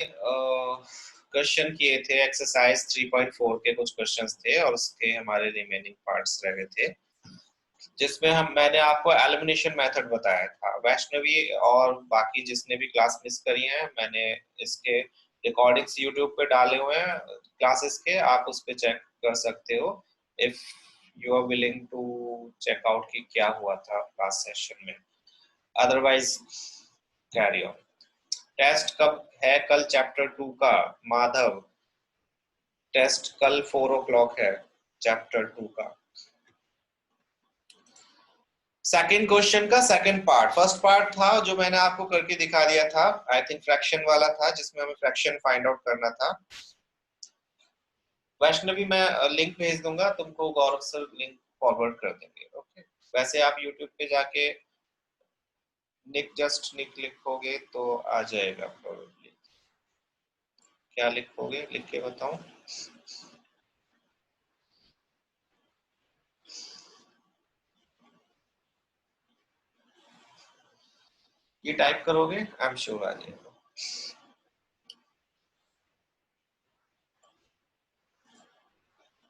Question किए थे, exercise 3.4 के कुछ क्वेश्चंस थे और उसके हमारे रिमेनिंग पार्ट्स रह गए थे, जिसमें मैंने आपको एलिमिनेशन मेथड बताया था। वैष्णवी और बाकी जिसने भी क्लास मिस करी है, मैंने इसके रिकॉर्डिंग्स यूट्यूब पे डाले हुए हैं क्लासेस के, आप उस पर चेक कर सकते हो if you are willing to check out कि क्या हुआ था क्लास सेशन में। Otherwise carry on. टेस्ट कब है? कल चैप्टर 2 का। माधव, टेस्ट कल 4 o'clock है चैप्टर 2 का। सेकंड क्वेश्चन का सेकंड पार्ट, फर्स्ट पार्ट था जो मैंने आपको करके दिखा दिया था, आई थिंक फ्रैक्शन वाला था, जिसमें हमें फ्रैक्शन फाइंड आउट करना था। वैष्णवी, मैं लिंक भेज दूंगा तुमको, गौरव सर लिंक फॉरवर्ड कर देंगे। ओके, वैसे आप यूट्यूब पे जाके निक लिखोगे तो आ जाएगा प्रोबेबली। क्या लिखोगे, लिख के बताऊं? ये टाइप करोगे, आई एम श्योर आ जाएगा।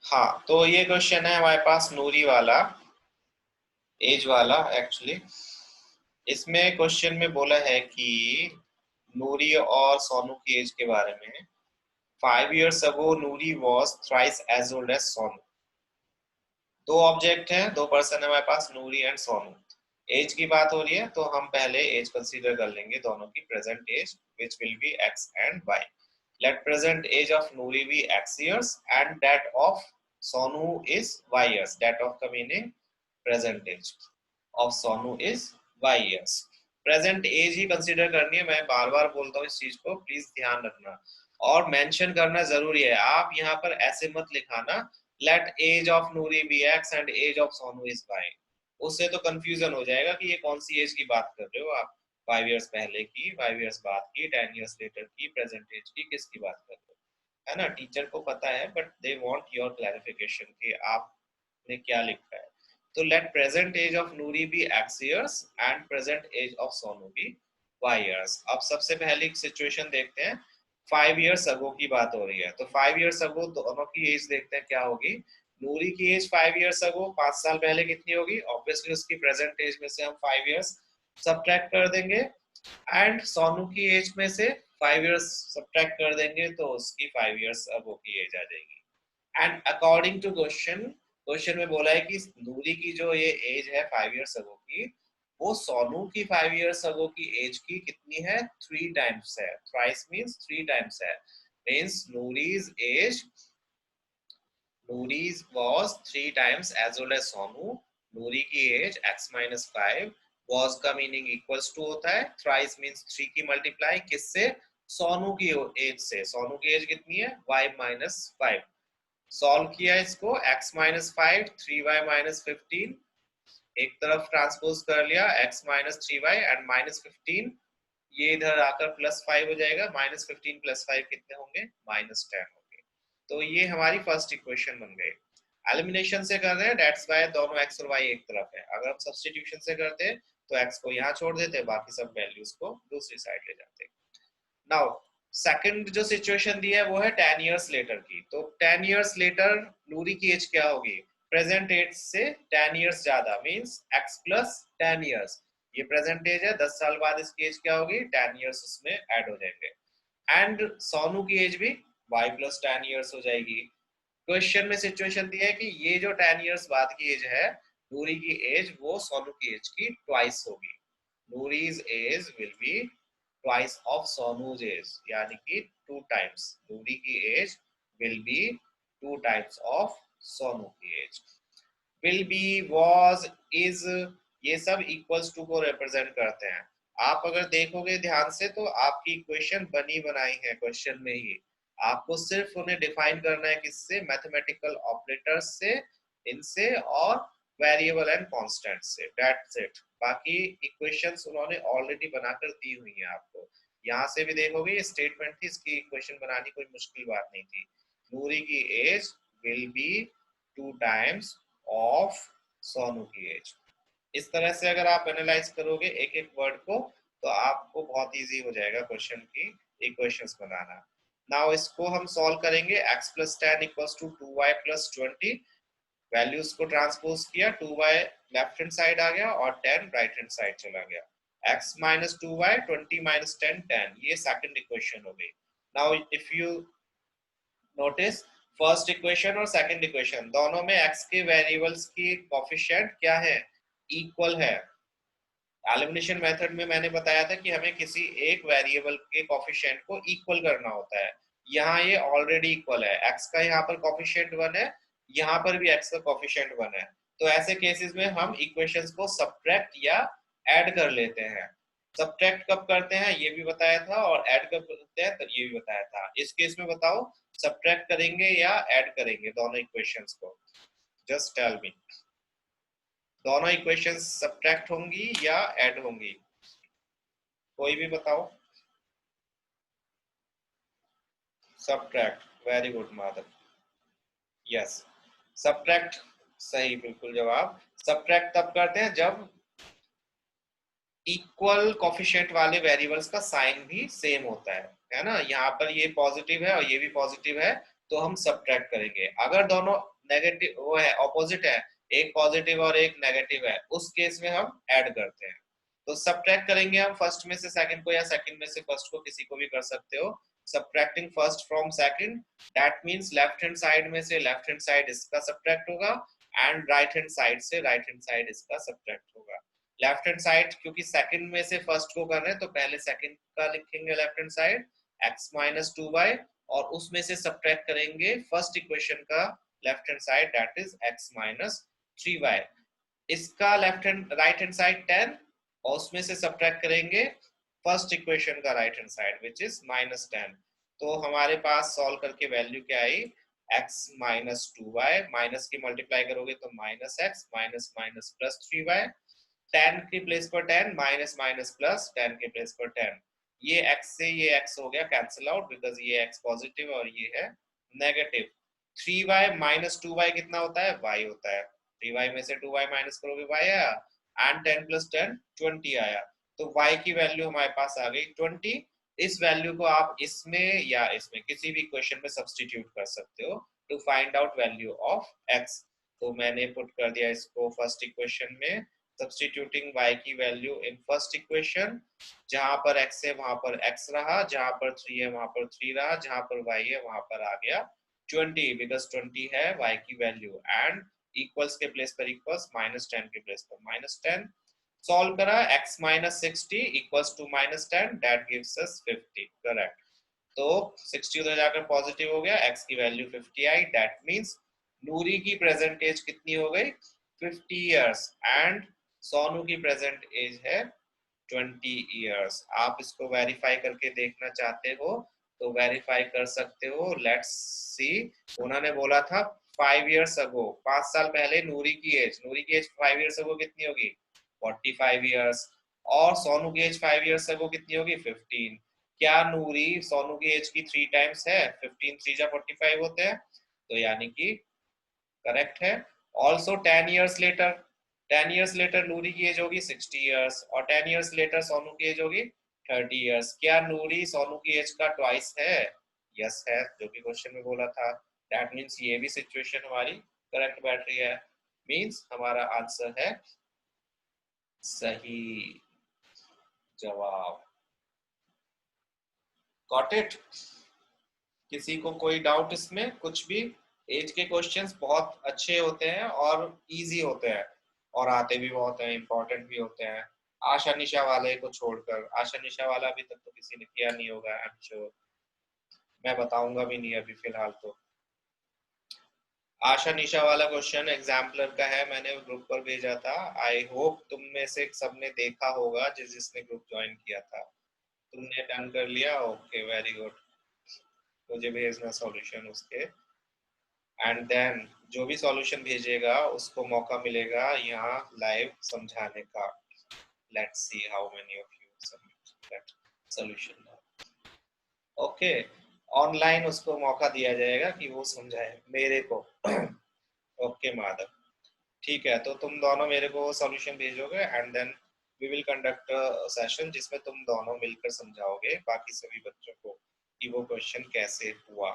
हाँ, तो ये क्वेश्चन है हमारे पास नूरी वाला, एज वाला एक्चुअली। इसमें क्वेश्चन में बोला है कि नूरी और सोनू की एज के बारे में। 5 years ago Noori was thrice as old as Sonu. दो ऑब्जेक्ट हैं, दो पर्सन है हमारे पास, नूरी एंड सोनू। एज की बात हो रही है तो हम पहले एज कंसीडर कर लेंगे दोनों की, present age which will be x and y। Let present age of Noori be x years and that of Sonu is y years. That of का meaning present age of Sonu is y years। Present age ही consider करनी है, मैं बार बार बोलता हूँ इस चीज को, प्लीज ध्यान रखना और मेंशन करना जरूरी है। आप यहाँ पर ऐसे मत लिखाना let age of Noori be x and age of Sonu is y। उससे तो कंफ्यूजन हो जाएगा कि ये कौन सी एज की बात कर रहे हो आप। 5 years पहले की, 5 years बाद की, 10 years लेटर की, प्रेजेंट एज की, किसकी बात कर रहे हो? है ना, टीचर को पता है but they want your clarification कि आपने क्या लिखा है। तो let present age of Noori be x years and present age of Sonu be y years। अब सबसे पहली सिचुएशन देखते हैं, 5 years अगो की बात हो रही है, तो 5 years अगो दोनों की एज देखते हैं क्या होगी। नूरी की एज 5 years अगो 5 साल पहले कितनी होगी, ऑब्वियसली उसकी प्रेजेंट एज में से हम 5 years सब्ट्रैक्ट कर देंगे, एंड सोनू की एज में से 5 years सब्ट्रैक्ट कर देंगे तो उसकी 5 years अगो की एज आ जाएगी। And according to question, question में बोला है कि नूरी की जो ये एज है 5 years अगो की, वो सोनू की 5 years अगो की एज की कितनी है, 3 times है। थ्राइस मींस 3 times है, means Noori's age, Noori's was 3 times as old as Sonu. Noori की एज x minus 5, was का मीनिंग इक्वल्स टू होता है, थ्राइस मींस 3 की मल्टीप्लाई किससे, सोनू की एज से। सोनू की एज कितनी है, y minus 5। सॉल्व किया इसको, x minus 5, 3y minus 15, एक तरफ ट्रांसपोज कर लिया, x minus 3y एंड -15, ये इधर आकर +5 हो जाएगा, -15 + 5 कितने होंगे, -10 होंगे। तो ये हमारी फर्स्ट इक्वेशन बन गई। एलिमिनेशन से कर रहे हैं, दैट्स व्हाई दोनों x और y एक तरफ है। अगर हम सब्स्टिट्यूशन से करते तो x को यहाँ छोड़ देते, बाकी सब वैल्यूज को दूसरी साइड ले जाते। नाउ सेकंड जो सिचुएशन दी है वो है 10 years लेटर की। तो 10 years लेटर नूरी की एज क्या होगी, प्रेजेंट एज से 10 years ज्यादा, मींस x प्लस 10 years। ये प्रेजेंट एज है, 10 साल बाद इसकी एज क्या होगी, 10 years उसमें ऐड हो जाएंगे। एंड सोनू की एज भी y प्लस 10 years हो जाएगी। क्वेश्चन में सिचुएशन दी है कि ये जो 10 years बाद की एज है नूरी की एज, वो सोनू की एज की ट्वाइस होगी। Noori's age will be twice of Sonu's age, यानी कि 2 times। नूरी की age will be 2 times of Sonu की age. Will be, was, is, ये सब इक्वल्स टू को रिप्रेजेंट करते हैं। आप अगर देखोगे ध्यान से तो आपकी इक्वेशन बनी बनाई है क्वेश्चन में ही, आपको सिर्फ उन्हें डिफाइन करना है किससे, मैथमेटिकल ऑपरेटर्स से, इनसे और वेरिएबल एंड कांस्टेंट से, दैट्स इट। बाकी इक्वेशंस उन्होंने ऑलरेडी बनाकर दी हुई है आपको। यहाँ से भी देखोगे ये स्टेटमेंट थी, इसकी इक्वेशन बनानी कोई मुश्किल बात नहीं थी। नूरी की age will be 2 times of Sonu की एज। इस तरह से अगर आप एनालाइज करोगे एक एक वर्ड को तो आपको बहुत इजी हो जाएगा क्वेश्चन की इक्वेशंस बनाना। नाउ इसको हम सॉल्व करेंगे। x plus 10 equals to 2y plus 20, values को ट्रांसपोज किया, 2y लेफ्ट हैंड साइड आ गया और 10 राइट हैंड साइड चला गया। x माइनस 2y, 20 माइनस 10 10, ये सेकंड इक्वेशन हो गई। Now if you notice first equation और सेकंड इक्वेशन दोनों में x के वेरिएबल्स की कोफिशिएंट क्या है, इक्वल है। एलिमिनेशन मेथड में मैंने बताया था कि हमें किसी एक वेरिएबल के कोफिशिएंट को इक्वल करना होता है। यहाँ ये ऑलरेडी इक्वल है, x का यहाँ पर कोफिशिएंट 1 है, यहाँ पर भी x का कोफिशिएंट 1 है। तो ऐसे केसेस में हम इक्वेशंस को सब्ट्रैक्ट या ऐड कर लेते हैं। सब्ट्रैक्ट कब करते हैं ये भी बताया था, और ऐड कब करते हैं तो ये भी बताया था। इस केस में बताओ सब्ट्रैक्ट करेंगे या ऐड करेंगे दोनों इक्वेशंस को, जस्ट टेल मी। दोनों इक्वेशंस सब्ट्रैक्ट होंगी या ऐड होंगी, कोई भी बताओ। Subtract, very good Madhav, yes subtract सही, बिल्कुल जवाब। सब्ट्रैक्ट तब करते हैं जब इक्वल कोफिशिएंट वाले वेरिएबल्स का साइन भी सेम होता है ना। यहाँ पर ये पॉजिटिव है और ये भी पॉजिटिव है, तो हम सब्ट्रैक्ट करेंगे। अगर दोनों नेगेटिव वो है, ऑपोजिट है, एक पॉजिटिव और एक नेगेटिव है, उस केस में हम ऐड करते हैं। तो सब्ट्रैक्ट करेंगे हम फर्स्ट में से सेकंड को या सेकंड में से फर्स्ट को, किसी को भी कर सकते हो। Subtracting first from second, that means left hand side में से लेफ्ट हैंड साइड इसका सब्ट्रैक्ट होगा, एंड राइट हैंड साइड से राइट हैंड साइड इसका सब्ट्रैक्ट होगा। लेफ्ट हैंड साइड क्योंकि सेकंड में से फर्स्ट को कर रहे हैं तो पहले सेकंड का लिखेंगे left hand side x minus 2y, और उसमें से सब्ट्रैक्ट करेंगे फर्स्ट इक्वेशन का left hand side that is x minus 3y। इसका left hand right hand side 10 और उसमें से सब्ट्रैक्ट करेंगे फर्स्ट इक्वेशन का right hand side which is minus 10। तो हमारे पास सॉल्व करके वैल्यू क्या आई, x माइनस 2y, माइनस की मल्टीप्लाई करोगे तो minus x, minus minus plus 3y, 10 के प्लेस पर 10, माइनस माइनस प्लस 10 के प्लेस पर 10। ये x से ये x हो गया कैंसिल आउट, बिकॉज ये x पॉजिटिव और ये है नेगेटिव। 3y माइनस 2y कितना होता है, y होता है। 3y में से 2y माइनस करोगे y आया, एंड 10 प्लस 10 20 आया। तो y की वैल्यू हमारे पास आ गई 20। इस वैल्यू को आप इसमें या इसमें किसी भी इक्वेशन में सब्स्टिट्यूट कर सकते हो to find out value of x। तो मैंने पुट कर दिया इसको फर्स्ट इक्वेशन में, सब्स्टिट्यूटिंग y की वैल्यू इन फर्स्ट इक्वेशन। जहां पर x है वहां पर x रहा, जहां पर 3 है वहां पर 3 रहा, जहां पर y है वहां पर आ गया 20, बिकॉज 20 है y की वैल्यू, एंड इक्वल्स के प्लेस पर इक्वल्स, माइनस 10 के प्लेस पर माइनस 10। सॉल्व करा, x minus 60 equals to minus 10, that gives us 50, correct. तो 60 उधर जाकर पॉजिटिव हो गया, x की वैल्यू 50 आई, दैट मींस नूरी की प्रेजेंट एज कितनी हो गई, 50 इयर्स, एंड सोनू की प्रेजेंट एज है 20 इयर्स। आप इसको वेरीफाई करके देखना चाहते हो तो वेरीफाई कर सकते हो। लेट्स सी, उन्होंने बोला था 5 इयर्स अगो, 5 साल पहले नूरी की एज 5 इयर्स अगो कितनी होगी, 45 इयर्स, और सोनू की एज 5 इयर्स अगो कितनी होगी, 15। क्या नूरी सोनू की एज की 3 टाइम्स है, 15 3 जा 45 होते हैं, तो यानी कि करेक्ट है। Also 10 years later, 10 years later Noori की एज होगी 60 इयर्स, और 10 इयर्स लेटर सोनू की एज होगी 30 इयर्स। क्या नूरी सोनू की एज का ट्वाइस है, यस है, जो कि क्वेश्चन में बोला था। दैट मींस ये भी सिचुएशन हमारी करेक्ट बैठ रही है, मींस हमारा आंसर है सही जवाब। Got it? किसी को कोई डाउट इसमें कुछ भी? एज के क्वेश्चंस बहुत अच्छे होते हैं और इजी होते हैं और आते भी बहुत हैं, इंपॉर्टेंट भी होते हैं। आशा निशा वाले को छोड़कर, आशा निशा वाला अभी तक तो किसी ने किया नहीं होगा, आई एम श्योर। मैं बताऊंगा भी नहीं अभी फिलहाल तो। आशा निशा वाला क्वेश्चन एग्जाम्पलर का है, मैंने ग्रुप पर भेजा था। आई होप तुम में से सबने देखा होगा, जिसने ग्रुप ज्वाइन किया था। तुमने डन कर लिया, ओके वेरी गुड। मुझे भेजना सॉल्यूशन उसके, एंड देन जो भी सॉल्यूशन भेजेगा उसको मौका मिलेगा यहाँ लाइव समझाने का। Let's see how many of you submit that solution. Okay, online उसको मौका दिया जाएगा कि वो समझाए मेरे को। ओके माधव, ठीक है, तो तुम दोनों मेरे को सॉल्यूशन भेजोगे and then we will conduct session जिसमें तुम दोनों मिलकर समझाओगे बाकी सभी बच्चों को कि वो क्वेश्चन कैसे हुआ।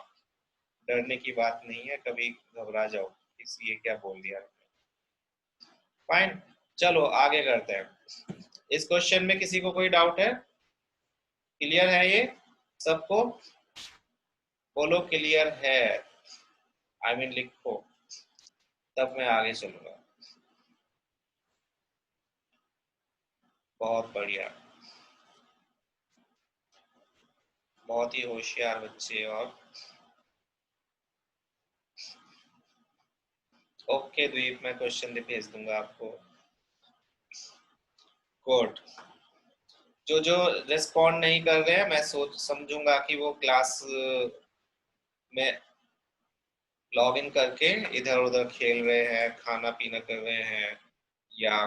डरने की बात नहीं है, कभी घबरा जाओ किसी ये क्या बोल दिया। फाइन, चलो आगे करते हैं। इस क्वेश्चन में किसी को कोई डाउट है? क्लियर है ये सबको? बोलो क्लियर है, आई मीन लिखो, तब मैं आगे चलूंगा। बहुत बढ़िया, बहुत ही होशियार बच्चे। और ओके द्वीप, मैं क्वेश्चन भेज दूंगा आपको। गुड। जो रिस्पॉन्ड नहीं कर रहे हैं मैं सोच समझूंगा कि वो क्लास में लॉग इन करके इधर उधर खेल रहे हैं, खाना पीना कर रहे हैं, या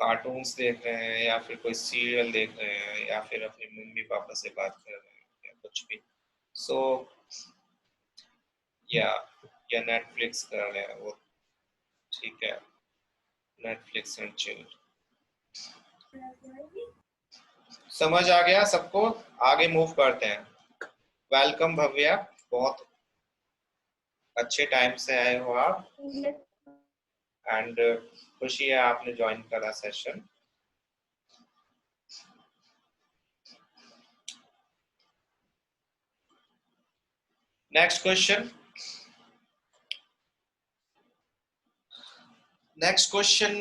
कार्टून्स देख रहे हैं, या फिर कोई सीरियल देख रहे हैं, या फिर अपने मम्मी पापा से बात कर रहे हैं, या कुछ भी। सो या नेटफ्लिक्स कर रहे हैं वो, ठीक है, नेटफ्लिक्स एंड चिल। समझ आ गया सबको? आगे मूव करते हैं। वेलकम भव्या, बहुत अच्छे टाइम से आए हो आप, एंड खुशी है आपने ज्वाइन करा session. Next question, next question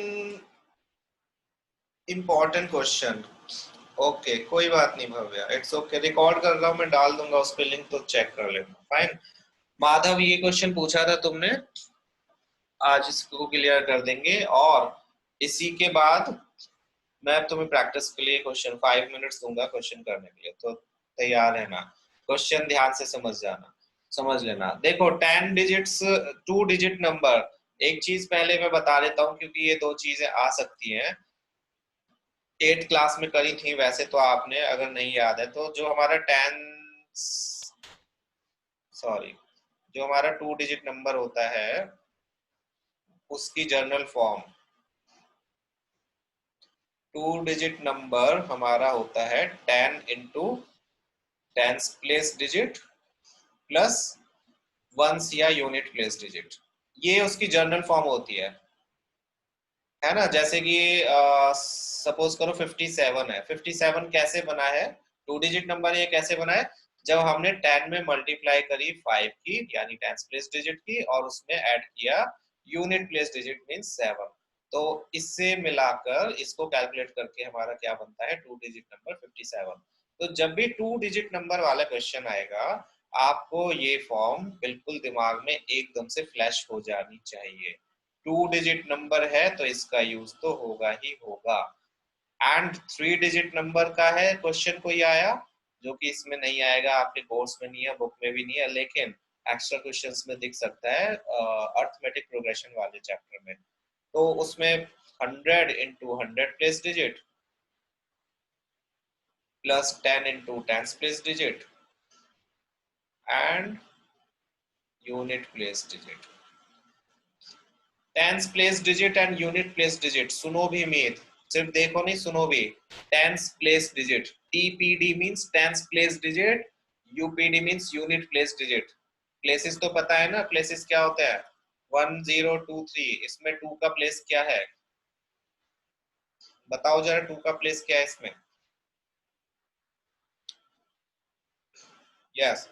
important question. Okay कोई बात नहीं भव्या, इट्स ओके, रिकॉर्ड कर रहा हूँ मैं, डाल दूंगा उस पे लिंक, तो चेक कर लेना। फाइन। माधव ये क्वेश्चन पूछा था तुमने, आज इसको क्लियर कर देंगे, और इसी के बाद मैं तुम्हें प्रैक्टिस के लिए क्वेश्चन 5 मिनट्स दूंगा क्वेश्चन करने के लिए, तो तैयार रहना। क्वेश्चन ध्यान से समझ जाना, समझ लेना। देखो 10 डिजिट्स, 2 डिजिट नंबर, एक चीज पहले मैं बता देता हूँ क्योंकि ये दो चीजें आ सकती हैं, 8 क्लास में करी थी वैसे तो आपने, अगर नहीं याद है तो। जो हमारा 10, सॉरी, जो हमारा 2 डिजिट नंबर होता है उसकी जर्नल फॉर्म, 2 डिजिट नंबर हमारा होता है 10 प्लेस डिजिट प्लस वंस या यूनिट प्लेस डिजिट, ये उसकी जर्नल फॉर्म होती है ना। जैसे कि सपोज करो 57 है, 57 कैसे बना है, 2 डिजिट नंबर ये कैसे बना है, जब हमने 10 में मल्टीप्लाई करी 5 की यानी 10 प्लेस डिजिट की, और उसमें ऐड किया यूनिट प्लेस डिजिट मीन 7, तो इससे मिलाकर इसको कैलकुलेट करके हमारा क्या बनता है 2 डिजिट नंबर 57। तो जब भी 2 डिजिट नंबर वाला क्वेश्चन आएगा, आपको ये फॉर्म बिल्कुल दिमाग में एकदम से फ्लैश हो जानी चाहिए। 2 डिजिट नंबर है तो इसका यूज तो होगा ही होगा। एंड 3 डिजिट नंबर का है क्वेश्चन कोई आया, जो कि इसमें नहीं आएगा, आपके कोर्स में नहीं है, बुक में भी नहीं है, लेकिन एक्स्ट्रा क्वेश्चंस में दिख सकता है अर्थमेटिक प्रोग्रेशन वाले चैप्टर में। तो उसमें 100 × 100 place digit plus 10 × 10 place digit and unit place digit. Tense place digit and unit place digit, सुनो भी मीत, सिर्फ देखो नहीं सुनो भी। Tense place digit, TPD means tense place digit, UPD means unit place digit. Places तो पता है ना, प्लेसेस क्या होता है, 1 0 2 3, इसमें 2 का प्लेस क्या है, बताओ जरा 2 का प्लेस क्या है इसमें। यस,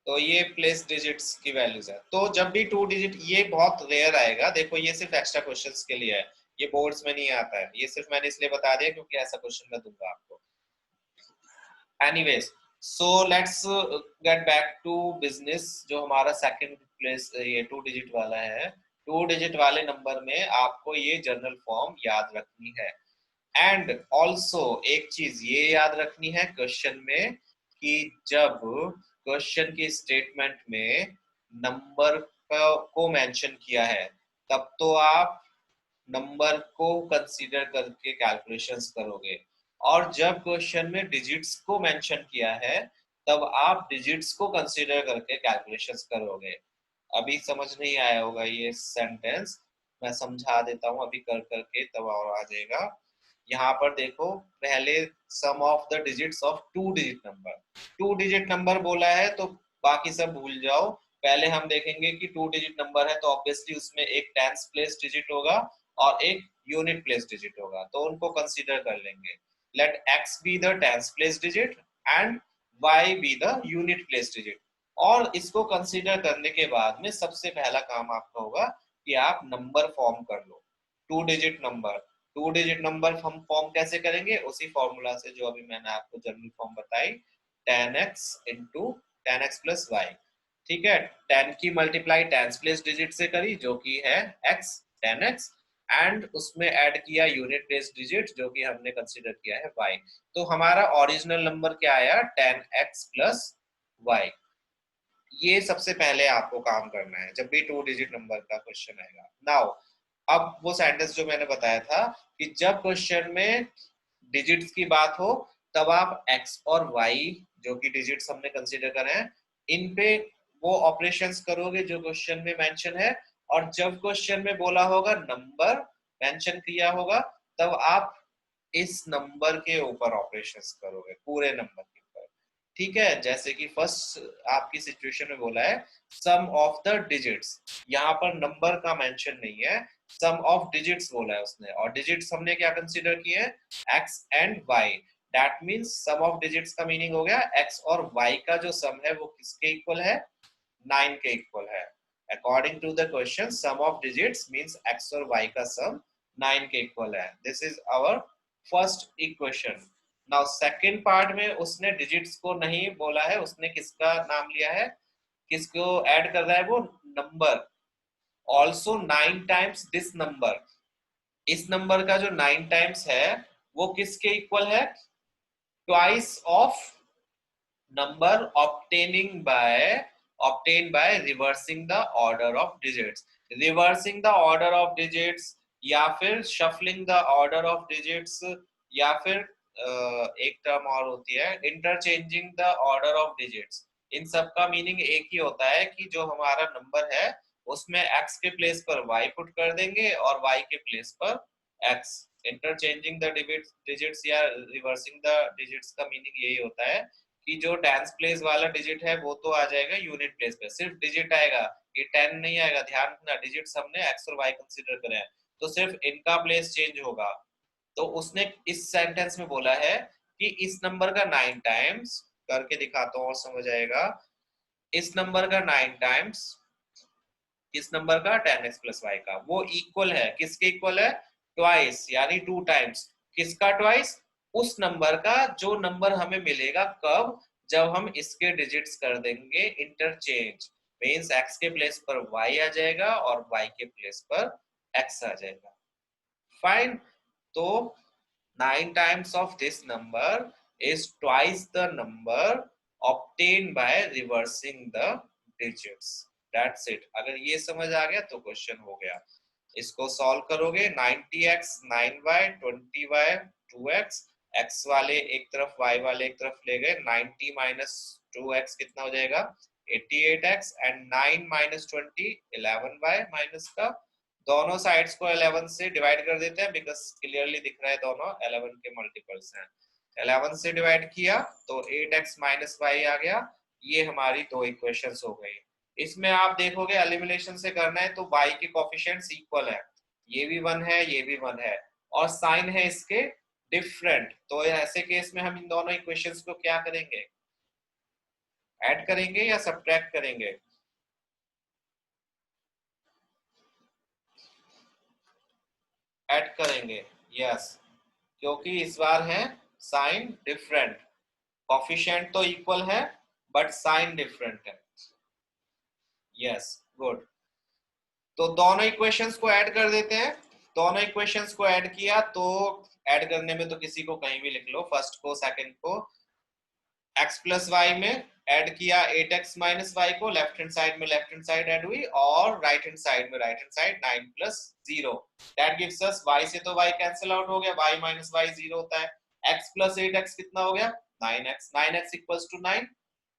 तो ये प्लेस डिजिट्स की वैल्यूज है। तो जब भी 2 डिजिट, ये बहुत रेयर आएगा, देखो ये सिर्फ एक्स्ट्रा क्वेश्चंस के लिए है, ये बोर्ड्स में नहीं आता है, ये सिर्फ मैंने इसलिए बता दिया क्योंकि ऐसा क्वेश्चन मैं दूंगा आपको। Anyways, so let's get back to business. जो हमारा सेकंड प्लेस ये 2 डिजिट वाला है, 2 डिजिट वाले नंबर में आपको ये जर्नल फॉर्म याद रखनी है। एंड ऑल्सो एक चीज ये याद रखनी है क्वेश्चन में, कि जब क्वेश्चन की स्टेटमेंट में नंबर को मेंशन किया है, तब तो आप नंबर को कंसीडर करके कैलकुलेशंस करोगे, और जब क्वेश्चन में डिजिट्स को मेंशन किया है तब आप डिजिट्स को कंसीडर करके कैलकुलेशंस करोगे। अभी समझ नहीं आया होगा ये सेंटेंस, मैं समझा देता हूँ अभी कर करके, तब और आ जाएगा। यहाँ पर देखो पहले sum of the digits of two digit number, two digit number बोला है तो बाकी सब भूल जाओ। पहले हम देखेंगे कि टू डिजिट नंबर है तो ऑब्वियसली उसमें एक टेंस प्लेस डिजिट होगा और एक यूनिट प्लेस डिजिट होगा, तो उनको कंसीडर कर लेंगे। Let x be the tens place digit and y be the unit place digit. और इसको कंसीडर करने के बाद में सबसे पहला काम आपका होगा कि आप नंबर फॉर्म कर लो, two digit number. Two digit number हम फॉर्म कैसे करेंगे, उसी फॉर्मूला से जो अभी मैंने आपको जनरल फॉर्म बताई, 10x into 10x plus Y. ठीक है, 10 की मल्टीप्लाई टेंस प्लेस डिजिट से करी जो कि है x, 10x, एंड उसमें ऐड किया यूनिट प्लेस डिजिट जो कि हमने कंसीडर किया है y। तो हमारा ओरिजिनल नंबर क्या आया, 10x प्लस वाई। ये सबसे पहले आपको काम करना है जब भी टू डिजिट नंबर का क्वेश्चन आएगा। नाउ अब वो सेंटेंस जो मैंने बताया था कि जब क्वेश्चन में डिजिट्स की बात हो तब आप x और y जो कि डिजिट्स हमने कंसीडर करे हैं इन पे वो ऑपरेशंस करोगे जो क्वेश्चन में मेंशन है, और जब क्वेश्चन में बोला होगा नंबर मेंशन किया होगा तब आप इस नंबर के ऊपर ऑपरेशंस करोगे, पूरे नंबर के ऊपर। ठीक है, जैसे कि फर्स्ट आपकी सिचुएशन में बोला है सम ऑफ द डिजिट्स, यहाँ पर नंबर का मेंशन नहीं है, सम ऑफ डिजिट्स बोला है उसने, और डिजिट्स हमने क्या कंसीडर किए हैं, x and y। That means sum of digits का मीनिंग हो गया x और y का जो सम है वो किसके इक्वल है, 9 के इक्वल है। According to the question sum of digits means x और y का सम 9 के इक्वल है। This is our first equation. Now second part में उसने डिजिट्स को नहीं बोला है, उसने किसका नाम लिया है, किसको ऐड कर रहा है, वो number. Also 9 times this number, इस नंबर का जो 9 टाइम्स है वो किसके इक्वल है, twice of number obtained by reversing the order of digits। reversing the order of digits या फिर shuffling the order of digits, या फिर एक टर्म और होती है interchanging the order of digits। इन सब का मीनिंग एक ही होता है कि जो हमारा नंबर है उसमें x के प्लेस पर y पुट कर देंगे और y के प्लेस पर x। इंटरचेंजिंग द डिजिट्स या रिवर्सिंग द डिजिट्स का मीनिंग यही होता है कि जो टेंस प्लेस वाला डिजिट है वो तो आ जाएगा यूनिट प्लेस पे, सिर्फ डिजिट आएगा, ये 10 नहीं आएगा। ध्यान रखना डिजिट्स हमने x और y कंसीडर करे हैं तो सिर्फ इनका प्लेस चेंज होगा। तो उसने इस सेंटेंस में बोला है कि इस नंबर का 9 टाइम्स, करके दिखाता हूँ और समझ आएगा, इस नंबर का 9 टाइम्स इस नंबर का 10x प्लस वाई का वो इक्वल है, किसके इक्वल है, ट्वाइस यानी 2 टाइम्स। किसका ट्वाइस, उस नंबर का जो नंबर हमें मिलेगा कब, जब हम इसके डिजिट्स कर देंगे इंटरचेंज। मींस x के प्लेस पर y आ जाएगा और y के प्लेस पर x आ जाएगा। फाइन, तो 9 times of this number is twice the number obtained by reversing the digits। That's it। अगर ये समझ आ गया तो क्वेश्चन हो गया। इसको सॉल्व करोगे 90x 9y 20y 2x, x वाले एक तरफ y वाले एक तरफ ले गए, 90 माइनस 2x कितना हो जाएगा 88x, and 9 minus 20 11y minus का, दोनों साइड्स को 11 से डिवाइड कर देते हैं बिकॉज क्लियरली दिख रहा है दोनों 11 के मल्टीपल्स हैं। 11 से डिवाइड किया तो 8x माइनस वाई आ गया। ये हमारी दो इक्वेशंस हो गई। इसमें आप देखोगे एलिमिनेशन से करना है तो y के कोफिशिएंट्स इक्वल है, ये भी 1 है ये भी 1 है, और साइन है इसके डिफरेंट। तो ऐसे केस में हम इन दोनों इक्वेशंस को क्या करेंगे, ऐड करेंगे या सब्ट्रैक्ट करेंगे, ऐड करेंगे। यस, क्योंकि इस बार है साइन डिफरेंट, कोफिशिएंट तो इक्वल है बट साइन डिफरेंट है। Yes, good. तो दोनों इक्वेशंस को ऐड कर देते हैं। दोनों इक्वेशंस को ऐड किया तो ऐड करने में तो किसी को कहीं भी लिख लो, फर्स्ट को सेकंड को। x प्लस वाई में ऐड किया 8x माइनस वाई को, लेफ्ट हैंड साइड में लेफ्ट हैंड साइड ऐड हुई, और राइट हैंड साइड में right hand side 9 plus 0। That gives us y से तो y कैंसिल आउट हो गया, y माइनस y 0 होता है। x प्लस 8x कितना हो गया 9x, 9x इक्वल्स टू 9,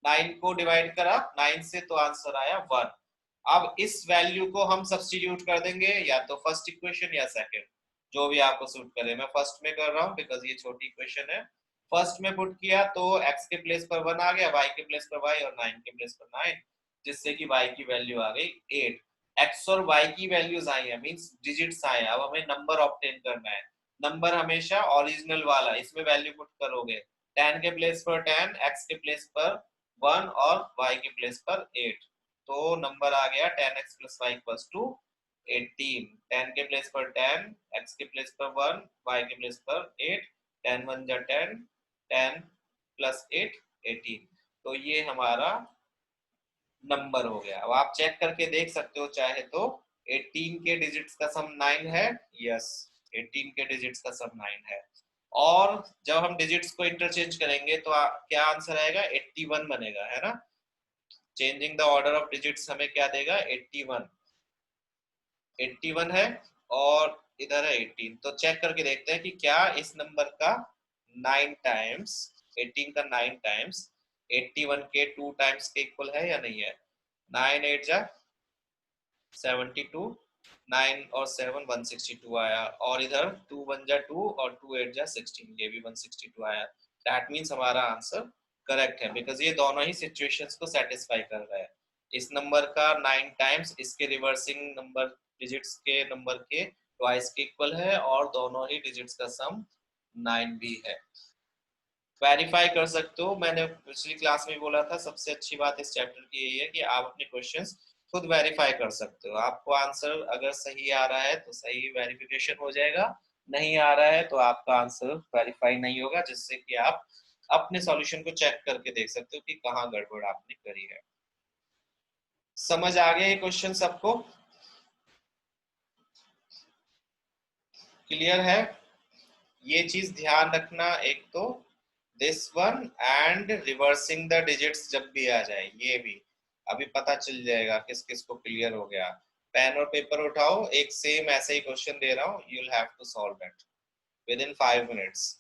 9 को डिवाइड करा 9 से तो आंसर आया 1। अब इस वैल्यू को हम सब्स्टिट्यूट कर देंगे या तो फर्स्ट इक्वेशन या सेकंड। जो भी आपको सूट करे। मैं फर्स्ट में कर रहा हूँ बिकॉज ये छोटी क्वेश्चन है। फर्स्ट में पुट किया तो x के प्लेस पर 1 आ गया, y के प्लेस पर y और 9 के प्लेस पर 9, जिससे कि y की वैल्यू आ गई 8। x और y की वैल्यूज आई है, मींस डिजिट्स आए। अब हमें नंबर ऑब्टेन करना है। नंबर हमेशा ओरिजिनल वाला, इसमें वैल्यू पुट करोगे। 10 के प्लेस पर 10, x के प्लेस पर 1 और y के प्लेस पर 8। तो नंबर आ गया 10x plus y equals to 18। 10 के प्लेस पर 10, x के प्लेस पर 1, y के प्लेस पर 8, 10 1 जा 10, 10 प्लस 8 18। तो ये हमारा नंबर हो गया। अब आप चेक करके देख सकते हो चाहे तो, 18 के डिजिट्स का सम 9 है। यस, 18 के डिजिट्स का सम 9 है। और जब हम डिजिट्स को इंटरचेंज करेंगे तो क्या आंसर आएगा? 81 बनेगा, है ना। Changing the order of digits हमें क्या देगा? 81। 81 है और इधर है 18। तो चेक करके देखते हैं कि क्या इस नंबर का 9 टाइम्स, 18 का 9 टाइम्स 81 के 2 टाइम्स के इक्वल है या नहीं है। 9 8 जा 72, 9 और 7 162 आया, और इधर 2 1 जा 2 और 2 8 जा 16, ये भी 162 आया। दैट मीन्स हमारा आंसर करेक्ट है, बिकॉज ये दोनों ही सिचुएशंस को सेटिस्फाई कर रहा है। इस नंबर का 9 टाइम्स इसके रिवर्सिंग नंबर डिजिट्स के नंबर के ट्वाइस के इक्वल है, और दोनों ही डिजिट्स का सम 9 भी है। वेरीफाई कर सकते हो। मैंने पिछली क्लास में बोला था सबसे अच्छी बात इस चैप्टर की यही है कि आप अपने क्वेश्चंस खुद वेरीफाई कर सकते हो। आपको आंसर अगर सही आ रहा है तो सही वेरिफिकेशन हो जाएगा, नहीं आ रहा है तो आपका आंसर वेरीफाई नहीं होगा, जिससे कि आप अपने सॉल्यूशन को चेक करके देख सकते हो कि कहाँ गड़बड़ आपने करी है। समझ आ गया ये क्वेश्चन सबको? क्लियर है? ये चीज ध्यान रखना, एक तो this one and reversing the digits जब भी आ जाए, ये भी अभी पता चल जाएगा किस किस को क्लियर हो गया। पेन और पेपर उठाओ, एक सेम ऐसे ही क्वेश्चन दे रहा हूँ, you will have to solve it within 5 minutes.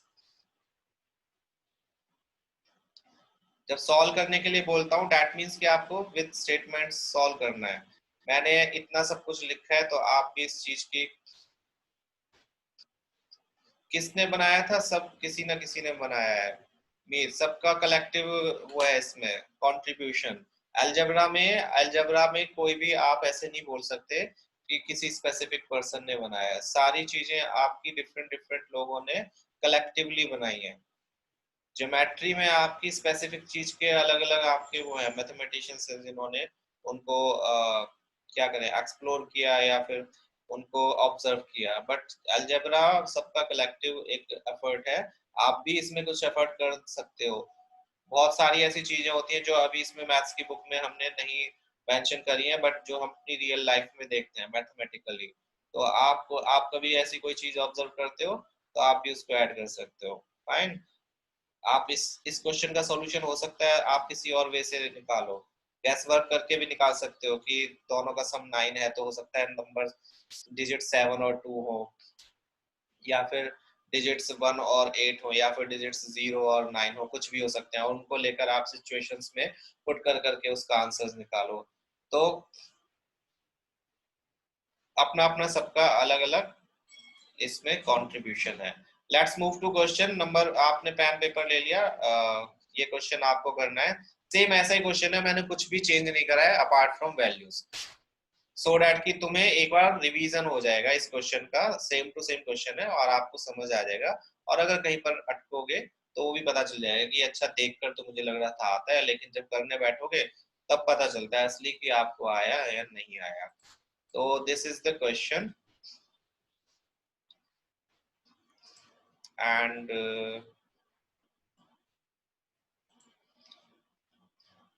जब सॉल्व करने के लिए बोलता हूँ दैट मीन्स कि आपको विद स्टेटमेंट सॉल्व करना है। मैंने इतना सब कुछ लिखा है तो आप भी इस चीज की, किसने बनाया था? सब किसी ना किसी ने बनाया है। मीर सबका कलेक्टिव वो है इसमें कंट्रीब्यूशन। अलजबरा में कोई भी आप ऐसे नहीं बोल सकते कि किसी स्पेसिफिक पर्सन ने बनाया है। सारी चीजें आपकी डिफरेंट डिफरेंट लोगों ने कलेक्टिवली बनाई है। ज्योमेट्री में आपकी स्पेसिफिक चीज के अलग अलग आपके वो है मैथमेटिशियंस जिन्होंने उनको क्या करें एक्सप्लोर किया या फिर उनको ऑब्जर्व किया। बट अलजेब्रा सबका कलेक्टिव एक एफर्ट है। आप भी इसमें कुछ एफर्ट कर सकते हो। बहुत सारी ऐसी चीजें होती हैं जो अभी इसमें मैथ्स की बुक में हमने नहीं मेंशन करी है, बट जो हम अपनी रियल लाइफ में देखते हैं मैथमेटिकली। तो आप कभी ऐसी कोई चीज ऑब्जर्व करते हो तो आप भी उसको ऐड कर सकते हो। फाइन। आप इस क्वेश्चन का सॉल्यूशन हो सकता है आप किसी और वे से निकालो, गैस वर्क करके भी निकाल सकते हो कि दोनों का सम 9 है तो हो सकता है नंबर डिजिट 7 और 2 हो, या फिर डिजिट्स 1 और 8 हो, या फिर डिजिट्स 0 और 9 हो, कुछ भी हो सकते हैं। उनको लेकर आप सिचुएशंस में पुट कर करके उसका आंसर्स निकालो। तो अपना अपना सबका अलग अलग इसमें कंट्रीब्यूशन है। Let's move to question number, आपने पेन पेपर ले लिया, ये क्वेश्चन आपको करना है। सेम ऐसा ही क्वेश्चन है, मैंने कुछ भी चेंज नहीं करा है apart from values, so that कि तुम्हें एक बार रिवीजन हो जाएगा इस क्वेश्चन का। सेम टू सेम क्वेश्चन है और आपको समझ आ जाएगा। और अगर कहीं पर अटकोगे तो वो भी पता चल जाएगा कि अच्छा देखकर तो मुझे लग रहा था आता है, लेकिन जब करने बैठोगे तब पता चलता है असली कि आपको आया या नहीं आया। तो this is the question and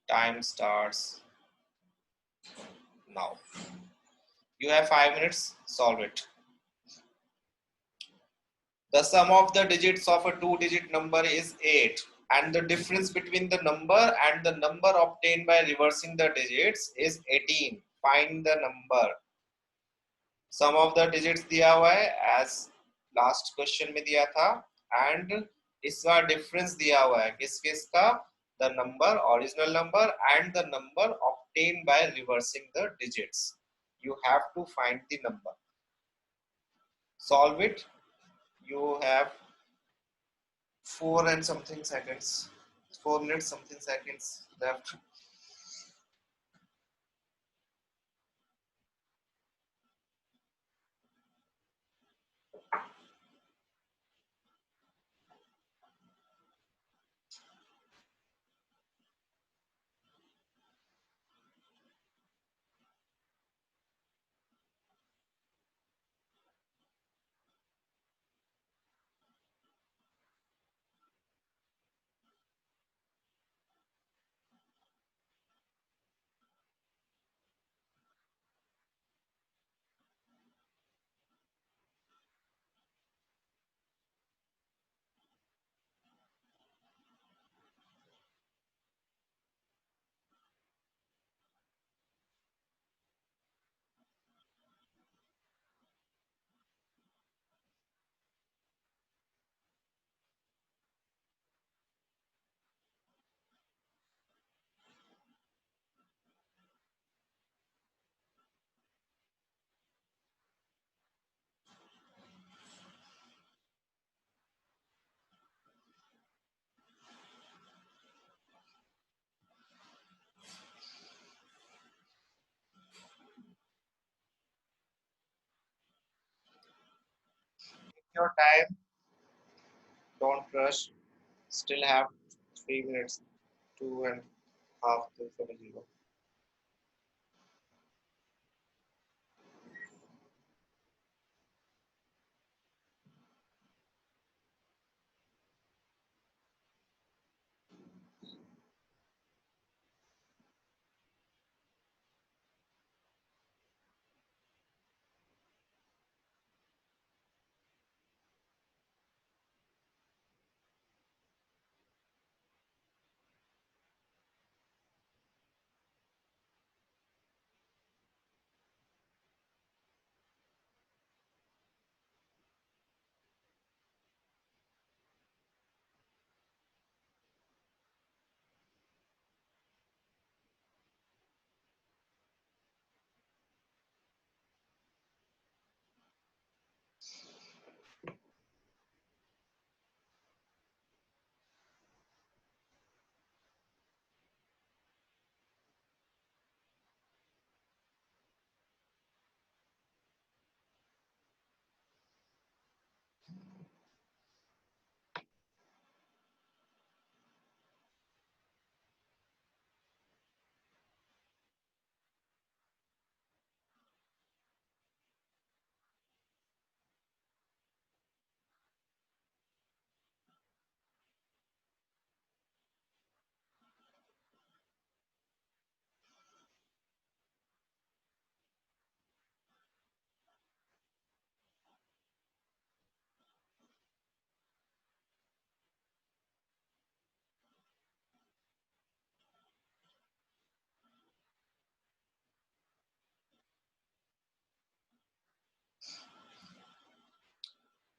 time starts now. You have 5 minutes, solve it. The sum of the digits of a two-digit number is 8, and the difference between the number and the number obtained by reversing the digits is 18. Find the number. Sum of the digits दिया हुआ है as last question में दिया था, and इसका difference दिया हुआ है किस किस का? The number, original number, and the number obtained by reversing the digits. You have to find the number. Solve it. You have 4 and something seconds, 4 minutes something seconds left. Your time, don't rush, still have 3 minutes, 2.5 to 70.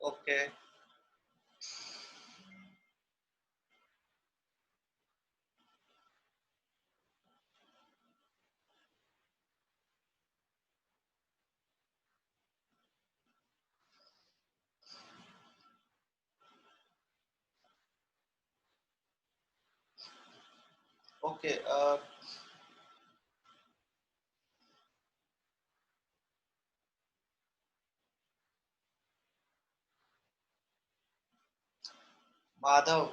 Okay, okay. Madhav,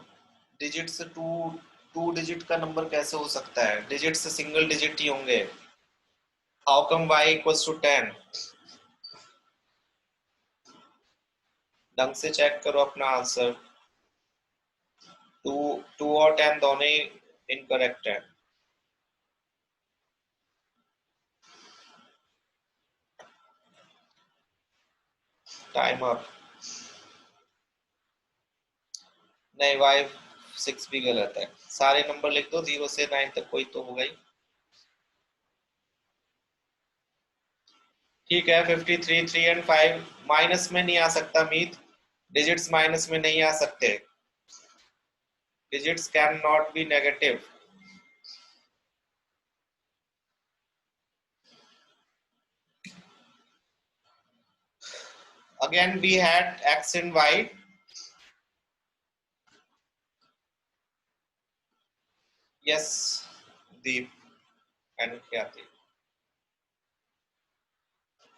digit से two digit का number कैसे हो सकता है? Digit से single digit ही होंगे. How come y equals to 10? ढंग से चेक करो अपना आंसर. टू टू और 10 दोनों ही इनकरेक्ट है. Time up. नहीं, y 6 भी गलत है. सारे नंबर लिख दो 0 से 9 तक, कोई तो होगा ही. ठीक है. 53, 3 एंड 5 माइनस में नहीं आ सकता मीत. डिजिट्स माइनस में नहीं आ सकते. Digits can not be negative. again we had x and y. Yes, Deep and Khyati.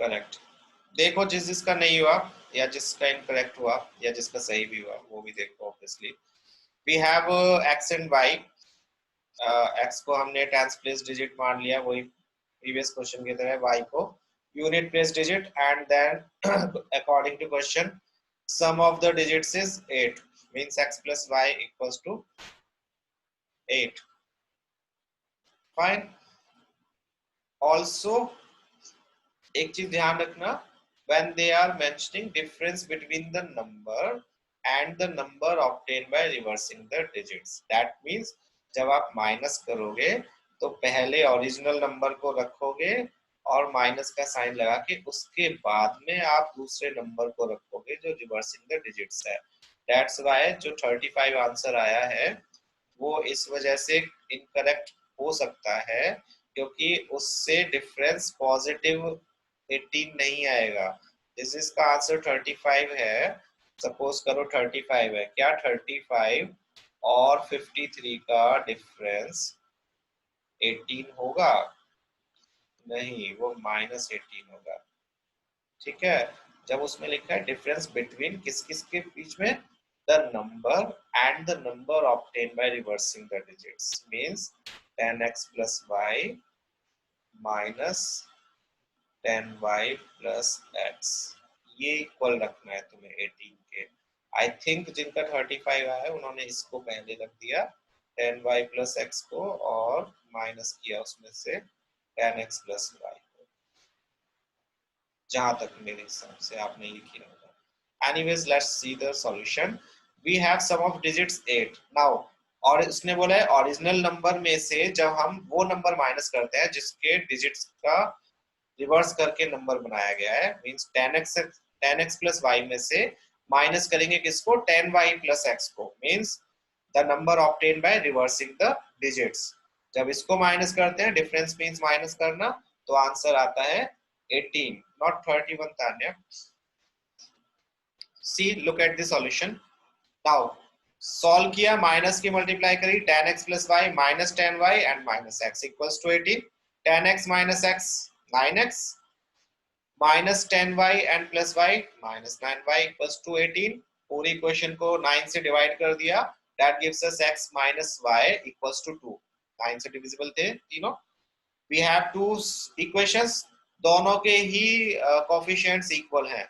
Correct. देखो जिसका नहीं हुआ या जिसका इनकरेक्ट हुआ या जिसका सही भी हुआ वो भी देखो. Obviously we have x and y. x को हमने टेंस प्लेस डिजिट मान लिया, वही प्रीवियस क्वेश्चन की तरह. y को unit place digit and then according to question sum of the digits is 8 means x plus y equals to 8. Fine. Also एक चीज ध्यान रखना, when they are mentioning difference between the number and the number obtained by reversing the digits, that means जब आप minus करोगे तो पहले original number को रखोगे और माइनस का साइन लगा के उसके बाद में आप दूसरे नंबर को रखोगे जो रिवर्सिंग द डिजिट्स है. दैट्स व्हाई जो 35 आंसर आया है वो इस वजह से इनकरेक्ट हो सकता है क्योंकि उससे डिफरेंस पॉजिटिव 18 नहीं आएगा. दिस का आंसर 35 है. सपोज करो 35 है, क्या 35 और 53 का डिफरेंस 18 होगा? नहीं, वो -18 होगा. ठीक है. जब उसमें लिखा है डिफरेंस बिटवीन किस किस के बीच में, the number and the number obtained by reversing the digits means 10x plus y minus 10y plus x, ये इक्वल रखना है तुम्हें 18 के. आई थिंक जिनका 35 आया है उन्होंने इसको पहले रख दिया 10y plus x को और माइनस किया उसमें से 10x plus y को, जहां तक मेरे हिसाब से आपने ये किया होगा. Anyways, let's see the solution. We have sum of digits 8. Now, और उसने बोला है ओरिजिनल नंबर में से जब हम वो नंबर माइनस करते हैं जिसके डिजिट्स का रिवर्स करके नंबर बनाया गया है, मींस 10x plus y में से माइनस करेंगे किसको, 10y plus x को, means the number obtained by reversing the digits. जब इसको माइनस करते हैं, डिफरेंस मींस माइनस करना, तो आंसर आता है 18 not 31. Tanya, see look at the solution. now solve किया, माइनस की मल्टीप्लाई करी 10x plus y minus 10y and minus x equals to 18. 10x minus x 9x minus 10y and plus y minus 9y equals to 18. पूरी equation को 9 से divide कर दिया, that gives us x minus y equals to 2. 9 से divisible थे तीनों. we have two equations, दोनों के ही कोएफिशिएंट्स इक्वल हैं,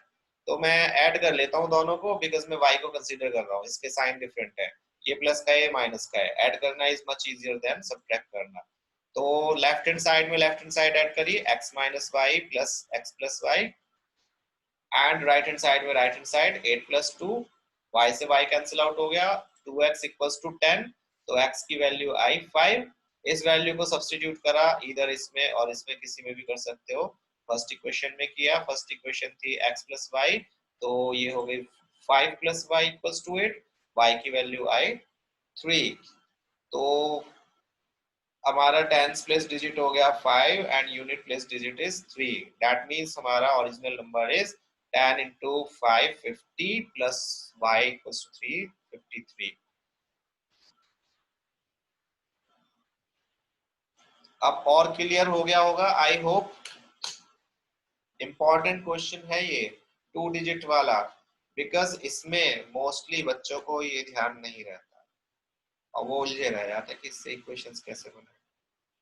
तो मैं ऐड कर लेता हूं दोनों को बिकॉज मैं y को कंसीडर कर रहा हूं. इसके साइन डिफरेंट है, ये प्लस का है ये माइनस का है. ऐड करना is much easier than subtract करना. तो लेफ्ट हैंड साइड में लेफ्ट हैंड साइड ऐड करिए, x minus y plus x plus y, and right hand side में right hand side 8 plus 2, y से y कैंसिल आउट हो गया, 2x equals to 10. तो x की वैल्यू आई 5. इस value को सब्स्टिट्यूट करा, इधर इसमें और इसमें किसी में भी कर सकते हो. फर्स्ट इक्वेशन में किया, फर्स्ट इक्वेशन थी x plus y, तो ये हो गई 5 plus y equals to 8. y की वैल्यू आई 3. तो हमारा टेंस प्लेस डिजिट हो गया 5 and unit place digit is 3. That means हमारा original number is 10 into 5 50 plus y equals to 3 53. अब और क्लियर हो गया होगा आई होप. इंपॉर्टेंट क्वेश्चन है ये 2 डिजिट वाला, बिकॉज इसमें मोस्टली बच्चों को ये ध्यान नहीं रहता और वो उलझे रह जाते कि इससे इक्वेशंस कैसे बनाए,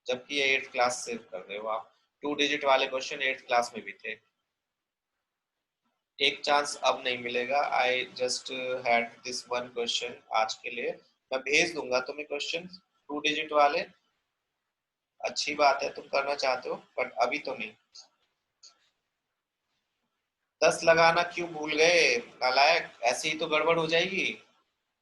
जबकि ये 8th क्लास से कर रहे हो आप. 2 डिजिट वाले क्वेश्चन 8th क्लास में भी थे. एक चांस अब नहीं मिलेगा. I just had this one question आज के लिए, मैं भेज दूंगा तुम्हें क्वेश्चन 2 डिजिट वाले. अच्छी बात है तुम करना चाहते हो, बट अभी तो नहीं. 10 लगाना क्यों भूल गए नालायक, ऐसे ही तो गड़बड़ हो जाएगी.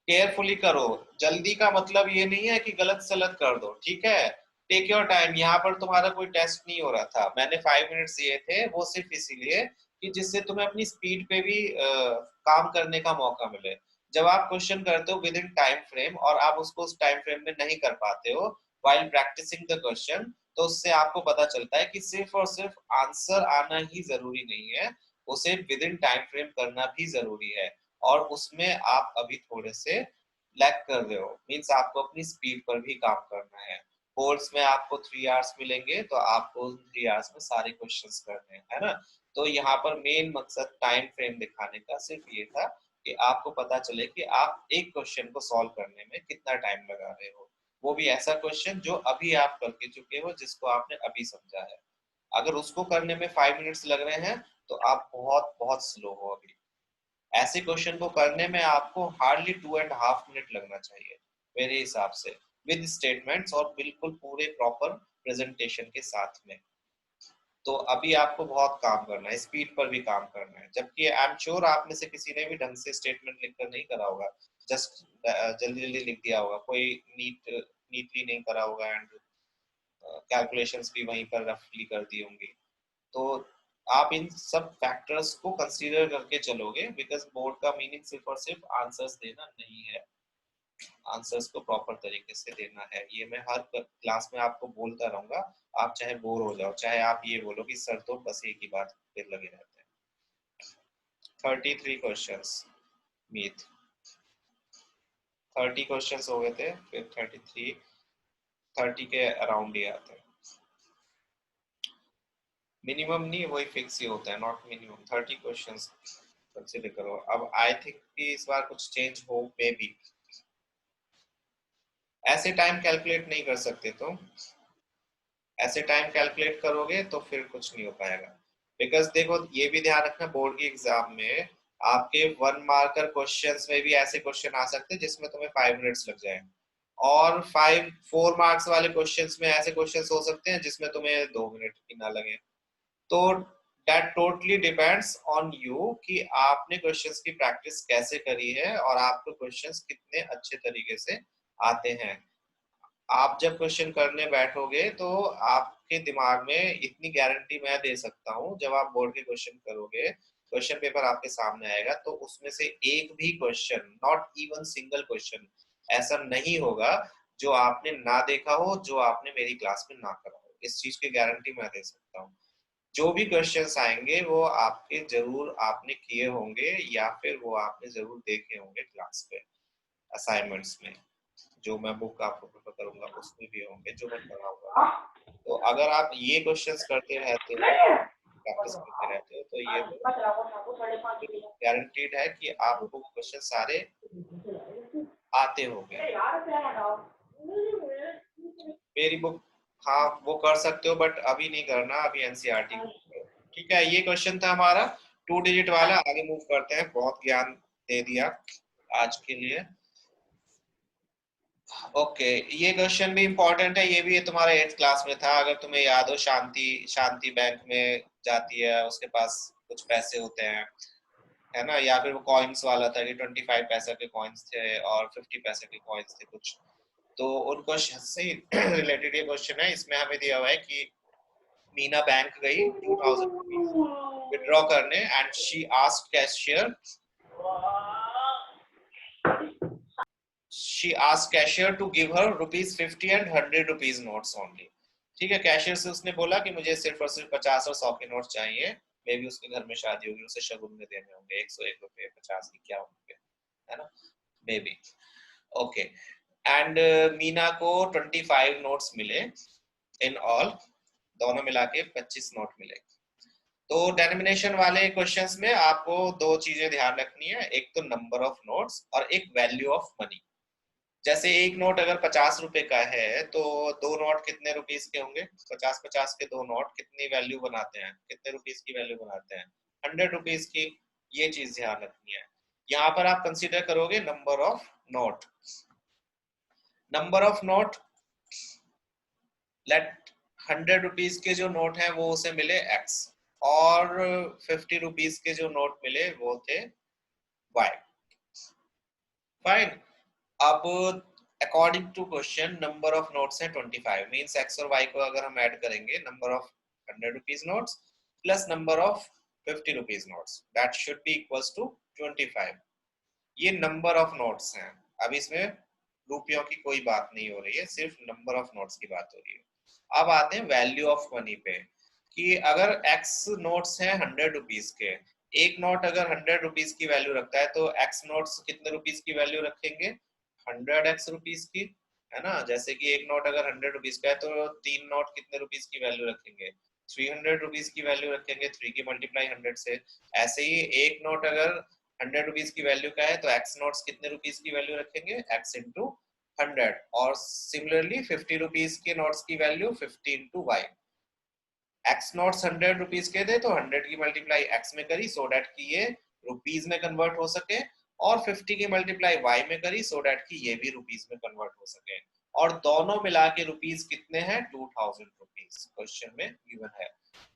केयरफुली करो, जल्दी का मतलब ये नहीं है कि गलत सलत कर दो, ठीक है. Take your time. यहाँ पर तुम्हारा कोई टेस्ट नहीं हो रहा था, मैंने 5 मिनट्स दिए थे, वो सिर्फ इसीलिए कि जिससे तुम्हें अपनी स्पीड पे भी काम करने का मौका मिले. जब आप क्वेश्चन करते हो विद इन टाइम फ्रेम और आप उसको उस टाइम फ्रेम में नहीं कर पाते हो व्हाइल प्रैक्टिसिंग द क्वेश्चन, तो उससे आपको पता चलता है कि सिर्फ और सिर्फ आंसर आना ही जरूरी नहीं है, उसे विद इन टाइम फ्रेम करना भी जरूरी है, और उसमें आप अभी थोड़े से लैग कर रहे हो, मीन्स आपको अपनी स्पीड पर भी काम करना है। बोर्ड्स में आपको 3 आवर्स मिलेंगे तो आपको 3 आवर्स में सारे क्वेश्चंस करने हैं, है ना। तो यहाँ पर मेन मकसद टाइम फ्रेम दिखाने का सिर्फ ये था कि आपको पता चले कि आप एक क्वेश्चन को सॉल्व करने में कितना टाइम लगा रहे हो, वो भी ऐसा क्वेश्चन जो अभी आप करके चुके हो, जिसको आपने अभी समझा है। अगर उसको करने में 5 मिनट्स लग रहे हैं तो आप बहुत बहुत स्लो हो अभी। ऐसे क्वेश्चन को करने में आपको हार्डली 2.5 मिनट लगना चाहिए मेरे हिसाब से, विद स्टेटमेंट्स और बिल्कुल पूरे प्रॉपर प्रेजेंटेशन के साथ में। तो अभी आपको बहुत काम करना है, स्पीड पर भी काम करना है, जबकि आई एम श्योर आप में से किसी ने भी ढंग से स्टेटमेंट लिखकर नहीं करा होगा, जस्ट जल्दी जल्दी लिख दिया होगा, कोई नीटली नहीं करा होगा, एंड कैलकुलेशंस भी वहीं पर रफली कर दी होंगी। तो आप इन सब फैक्टर्स को कंसीडर करके चलोगे, बिकॉज बोर्ड का मीनिंग सिर्फ और सिर्फ आंसर्स देना नहीं है, आंसर्स को प्रॉपर तरीके से देना है। ये मैं हर क्लास में आपको बोलता रहूंगा, आप चाहे बोर हो जाओ, चाहे आप ये बोलो कि सर तो बस एक ही बात फिर लगे रहते हैं। 33 क्वेश्चंस मीथ, 30 क्वेश्चंस हो गए थे, फिर 33, 30 के अराउंड ही आते हैं। मिनिमम नहीं, वही फिक्स ही होता है, नॉट मिनिमम। 30 क्वेश्चंस कंसीडर करो। अब आई थिंक कि इस बार कुछ चेंज हो, मे बी। ऐसे टाइम कैलकुलेट नहीं कर सकते तुम, ऐसे टाइम कैलकुलेट करोगे तो फिर कुछ नहीं हो पाएगा। बिकॉज देखो ये भी ध्यान रखना, बोर्ड की एग्जाम में आपके 1 मार्कर क्वेश्चंस में भी ऐसे क्वेश्चन आ सकते हैं जिसमें तुम्हें 5 मिनट्स लग जाए, और 4 मार्क्स वाले क्वेश्चंस में ऐसे क्वेश्चंस हो सकते हैं जिसमें तुम्हें 2 मिनट भी ना लगे। तो that totally depends on you कि आपने क्वेश्चंस की प्रैक्टिस कैसे करी है और आपको क्वेश्चंस कितने अच्छे तरीके से आते हैं। आप जब क्वेश्चन करने बैठोगे तो आपके दिमाग में इतनी गारंटी मैं दे सकता हूँ, जब आप बोर्ड के क्वेश्चन करोगे, क्वेश्चन पेपर आपके सामने आएगा तो उसमें से एक भी question, not even single question, ऐसा नहीं होगा जो आपने ना देखा हो, जो आपने मेरी क्लास में ना करा हो। इस चीज की गारंटी मैं दे सकता हूँ। जो भी क्वेश्चंस आएंगे वो आपके जरूर आपने किए होंगे, या फिर वो आपने जरूर देखे होंगे क्लास पे असाइनमेंट्स में, जो मैं बुक आपको प्रेफर करूंगा उसमें भी होंगे, जो मैं पढ़ाऊंगा। तो अगर आप ये क्वेश्चंस करते रहते हो, प्रैक्टिस करते रहते हो, तो ये तो गारंटीड है कि आपको क्वेश्चन सारे आते होंगे। मेरी बुक, हाँ वो कर सकते हो, बट अभी नहीं करना, अभी एनसीईआरटी को। ठीक है, ये क्वेश्चन था हमारा 2 डिजिट वाला। आगे मूव करते हैं, बहुत ज्ञान दे दिया आज के लिए। ओके, ये क्वेश्चन भी इम्पोर्टेंट है, ये भी तुम्हारे 8th क्लास में था, अगर तुम्हें याद हो। शांति शांति बैंक में जाती है, उसके पास कुछ पैसे होते हैं, है ना, या फिर वो कॉइन्स वाला था कि 25 पैसे के कॉइन्स थे और 50 पैसे के कॉइन्स थे कुछ। तो उनको से रिलेटेड ये क्वेश्चन है। इसमें हमें दिया हुआ है कि मीना बैंक गई 2000 रुपीज विड्रॉ करने, and she asked cashier, she asked cashier to give her ₹50 and 100 rupees notes only। ठीक है, कैशियर से उसने बोला कि मुझे सिर्फ और सिर्फ 50 और 100 के नोट चाहिए। मे बी उसके घर में शादी होगी, उसे शगुन में देने होंगे 101 रुपए, 50 की क्या होंगे, है ना, may be. Okay, and Meena को 25 नोट्स मिले इन ऑल, दोनों मिला के 25 नोट मिले। तो डेनोमिनेशन वाले क्वेश्चंस में आपको दो चीजें ध्यान रखनी है, एक तो नंबर ऑफ नोट्स और एक वैल्यू ऑफ मनी। जैसे एक नोट अगर 50 रुपए का है तो दो नोट कितने रुपीस के होंगे, 50-50 के दो नोट कितनी वैल्यू बनाते हैं, कितने रुपीस की वैल्यू बनाते हैं, 100 रुपीस की। ये चीज ध्यान रखनी है। यहाँ पर आप कंसीडर करोगे number of note, number of note, let 100 rupees के जो नोट हैं वो उसे मिले x, और 50 रुपीस के जो नोट मिले वो थे y। फाइन। अब according to question number of notes है 25, मींस x और y को अगर हम ऐड करेंगे, number of 100 rupees notes plus number of 50 rupees notes, that should be equals to 25। ये नंबर ऑफ नोट्स हैं, अब इसमें रुपयों की कोई बात नहीं हो रही है, सिर्फ नंबर ऑफ नोट्स की बात हो रही है। अब आते हैं वैल्यू ऑफ मनी पे, कि अगर x नोट्स हैं 100 रुपीस के, एक नोट अगर 100 रुपीज की वैल्यू रखता है तो एक्स नोट्स कितने रुपीज की वैल्यू रखेंगे, 100x रुपीज की, है ना। जैसे कि एक नोट अगर 100 रुपीज का है तो तीन नोट कितने रुपीज की वैल्यू रखेंगे, 300 रुपीज की वैल्यू रखेंगे, 3 की मल्टीप्लाई 100 से। ऐसे ही एक नोट अगर 100 रुपीज की वैल्यू का है तो एक्स नोट्स कितने रुपीज की वैल्यू रखेंगे, एक्स इंटू 100। और सिमिलरली 50 रुपीज के नोट्स की value 50 into y. X notes 100 rupees के थे तो 100 की मल्टीप्लाई एक्स में करी सो डैट कि ये रुपीज में कन्वर्ट हो सके, और 50 की मल्टीप्लाई वाई में करी सो डैट कि ये भी रुपीज में कन्वर्ट हो सके। और दोनों मिला के रुपीज कितने हैं, 2000 रुपीज क्वेश्चन में गिवन है।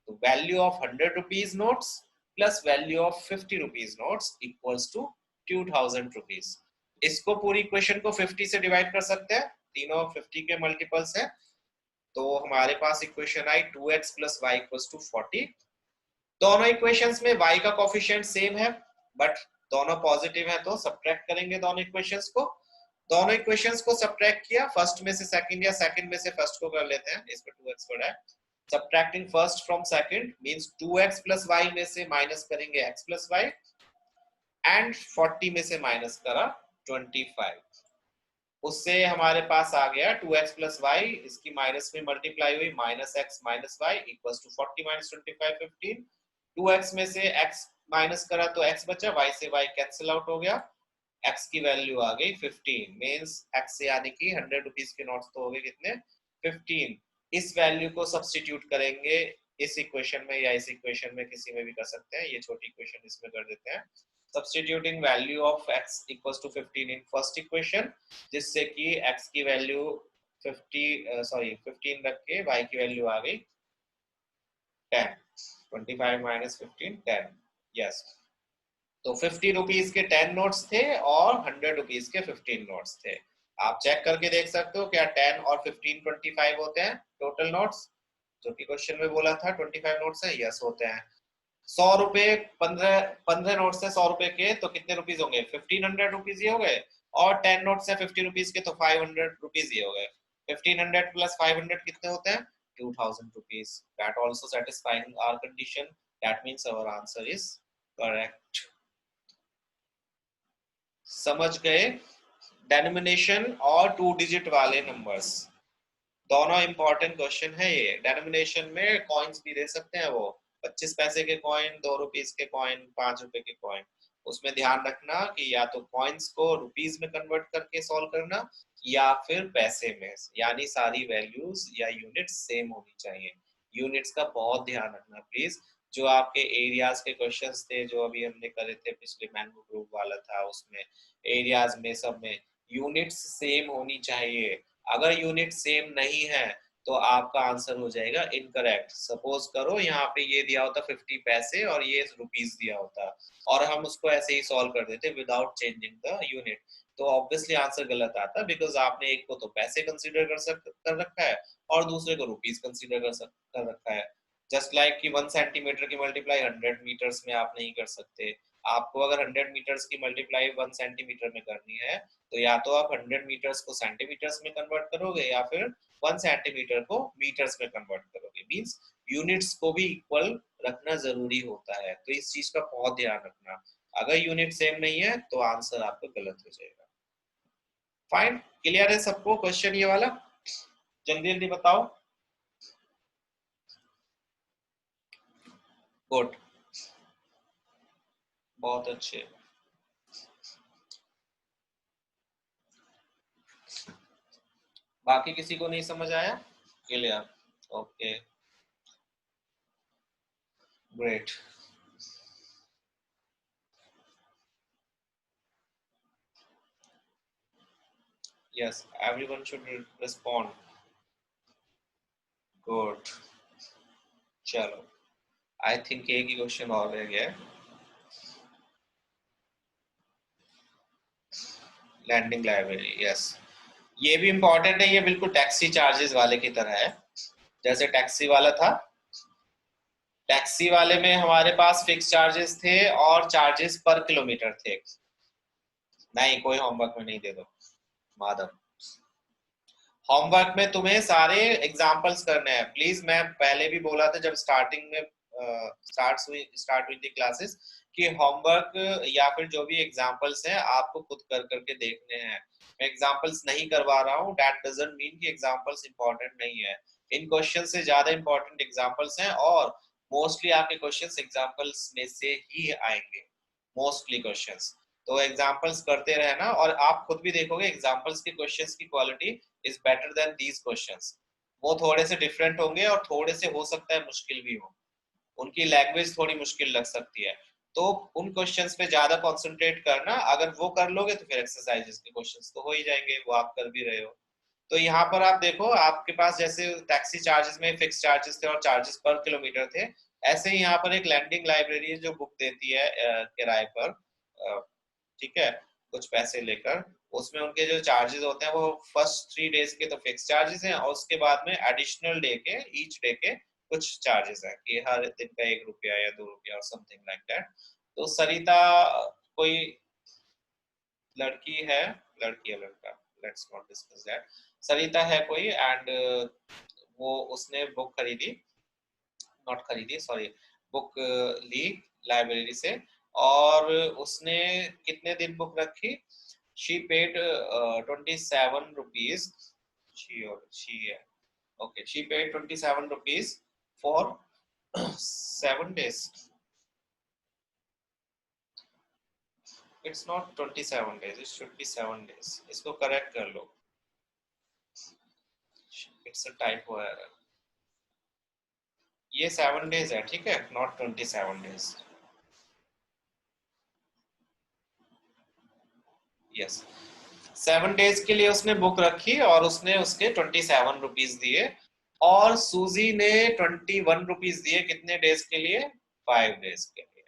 तो value of 100 rupees notes plus value of 50 rupees notes equals to 2000 rupees. इसको पूरी इक्वेशन को 50 से डिवाइड कर सकते हैं, तीनों 50 के मल्टीपल्स है। तो हमारे पास इक्वेशन आई 2x plus y equals to 40। दोनों इक्वेशंस में y का कोफिशिएंट सेम है बट दोनों पॉजिटिव है तो सब्ट्रैक्ट करेंगे दोनों इक्वेशंस को। दोनों इक्वेशंस को सब्ट्रैक्ट किया, फर्स्ट में से सेकंड या सेकंड में से फर्स्ट को कर लेते हैं, इस पे 2x पड़ा है। Subtracting first from second means 2x plus y में से माइनस करेंगे x प्लस y, एंड 40 में से माइनस करा 25। उससे हमारे पास आ गया 2x प्लस वाई, इसकी माइनस में मल्टीप्लाई हुई minus x minus y equals to 40 minus 25 15। 2x में से x माइनस करा तो x बचा, y से y कैंसिल आउट हो गया, x की वैल्यू आ गई 15 मींस x से यानी कि 100 रुपीस के नोट्स तो हो गए कितने, 15। इस वैल्यू को सब्स्टिट्यूट करेंगे इस इक्वेशन में या इस इक्वेशन में किसी में भी कर सकते हैं, ये छोटी इक्वेशन इसमें कर देते हैं। substituting value of x equals to 15 in first equation, जिससे कि x की वैल्यू 15 रख के y की वैल्यू आ गई 10, 25 माइनस 15 10। यस, तो 50 रुपीज के 10 नोट्स थे और 100 रुपीज के 15 नोट्स थे। आप चेक करके देख सकते हो क्या 10 और 15 25 होते हैं टोटल नोट्स, जो कि क्वेश्चन में बोला था 25 नोट्स है, यस होते हैं। 100 रुपए 15 नोट से 100 रुपए के तो कितने रुपीज होंगे, 1500 रुपीज ही हो गए। और 10 नोट से 50 रुपीज के तो 500 रुपीज ही हो गए। 1500 प्लस 500 कितने होते हैं, 2000 rupees. That also satisfying our condition, that means our answer is correct। समझ गए, डेनोमिनेशन और 2 डिजिट वाले नंबर्स दोनों इंपॉर्टेंट क्वेश्चन है ये। डेनोमिनेशन में कॉइन्स भी दे सकते हैं, वो 25 पैसे के कॉइन, 2 रुपीस के कॉइन, 5 रुपए के कॉइन। उसमें ध्यान रखना कि या तो कॉइन्स को रुपीस में कन्वर्ट करके सॉल्व करना या फिर पैसे में, यानी सारी वैल्यूज या यूनिट्स सेम होनी चाहिए। यूनिट्स का बहुत ध्यान रखना प्लीज। जो आपके एरियाज के क्वेश्चंस थे जो अभी हमने करे थे, पिछले मैंगो ग्रुप वाला था, उसमें एरियाज में सब में यूनिट्स सेम होनी चाहिए। अगर यूनिट सेम नहीं है तो आपका आंसर हो जाएगा इनकरेक्ट। सपोज करो यहाँ पे ये दिया होता 50 पैसे और ये रुपीस दिया होता और हम उसको ऐसे ही सॉल्व कर देते विदाउट चेंजिंग द यूनिट, तो ऑब्वियसली आंसर गलत आता बिकॉज आपने एक को तो पैसे कंसीडर कर रखा है और दूसरे को रुपीस कंसीडर कर रखा है। जस्ट लाइक कि 1 सेंटीमीटर की मल्टीप्लाई 100 मीटर्स में आप नहीं कर सकते। आपको अगर 100 मीटर्स की मल्टीप्लाई 1 सेंटीमीटर में करनी है तो या तो आप 100 मीटर्स को सेंटीमीटर्स में कन्वर्ट करोगे या फिर 1 सेंटीमीटर को मीटर्स में कन्वर्ट करोगे। मींस यूनिट्स को भी इक्वल रखना जरूरी होता है, तो इस चीज का बहुत ध्यान रखना। अगर यूनिट सेम नहीं है तो आंसर आपका गलत हो जाएगा। फाइन, क्लियर है सबको क्वेश्चन ये वाला, जल्दी जल्दी बताओ। गुड, बहुत अच्छे। बाकी किसी को नहीं समझ आया, clear, okay great. Yes, everyone should respond. Good, चलो आई थिंक एक ही क्वेश्चन और रह गया है। लैंडिंग लाइब्रेरी, यस, ये भी इंपॉर्टेंट है। ये बिल्कुल टैक्सी चार्जेस वाले की तरह है। जैसे टैक्सी वाला था, टैक्सी वाले में हमारे पास फिक्स चार्जेस थे और चार्जेस पर किलोमीटर थे। नहीं, कोई होमवर्क में नहीं दे दो माधव, होमवर्क में तुम्हें सारे एग्जांपल्स करने हैं प्लीज। मैं पहले भी बोला था जब स्टार्टिंग में स्टार्ट हुई थी क्लासेस कि होमवर्क या फिर जो भी एग्जांपल्स हैं आपको खुद कर करके देखने हैं। मैं एग्जांपल्स नहीं करवा रहा हूँ, दैट डजंट मीन कि एग्जांपल्स इंपॉर्टेंट नहीं है। इन क्वेश्चन से ज्यादा इंपॉर्टेंट एग्जांपल्स हैं और मोस्टली आपके क्वेश्चंस एग्जांपल्स में से ही आएंगे, मोस्टली क्वेश्चंस। तो एग्जांपल्स करते रहना और आप खुद भी देखोगे एग्जांपल्स के क्वेश्चंस की quality is better than these questions. वो थोड़े से डिफरेंट होंगे और थोड़े से हो सकता है मुश्किल भी हो, उनकी लैंग्वेज थोड़ी मुश्किल लग सकती है। तो उन क्वेश्चंस पे ज्यादा कंसंट्रेट करना, अगर वो कर लोगे तो फिर एक्सरसाइजेस के क्वेश्चंस तो हो ही जाएंगे, वो आप कर भी रहे हो। तो यहाँ पर आप देखो आपके पास जैसे टैक्सी चार्जेस में फिक्स चार्जेस थे और चार्जेस पर किलोमीटर थे, ऐसे ही यहाँ पर एक लैंडिंग लाइब्रेरी है जो बुक देती है किराए पर, ठीक है, कुछ पैसे लेकर। उसमें उनके जो चार्जेस होते हैं वो फर्स्ट 3 डेज के तो फिक्स चार्जेस हैं और उसके बाद में एडिशनल डे के, ईच डे के कुछ चार्जेस हैं कि हर दिन का 1 रुपया या 2 रुपया और समथिंग लाइक दैट। तो सरिता कोई लड़की है, लड़की है लड़का, लेट्स नॉट डिस्कस दैट। सरिता है कोई एंड वो उसने बुक खरीदी, नॉट खरीदी सॉरी, बुक ली लाइब्रेरी से और उसने कितने दिन बुक रखी? शी पेड 27 रुपीज, शी है, okay, she paid 27 rupees for 7 days. It's not 27 days, it should be 7 days. इसको करेक्ट कर लो, it's a typo error। ये 7 days है, ठीक है, not 27 days। यस, 7 days के लिए उसने बुक रखी और उसने उसके 27 रुपीज दिए और सूजी ने 21 रुपीज दिए कितने डेज के लिए? 5 डेज के लिए।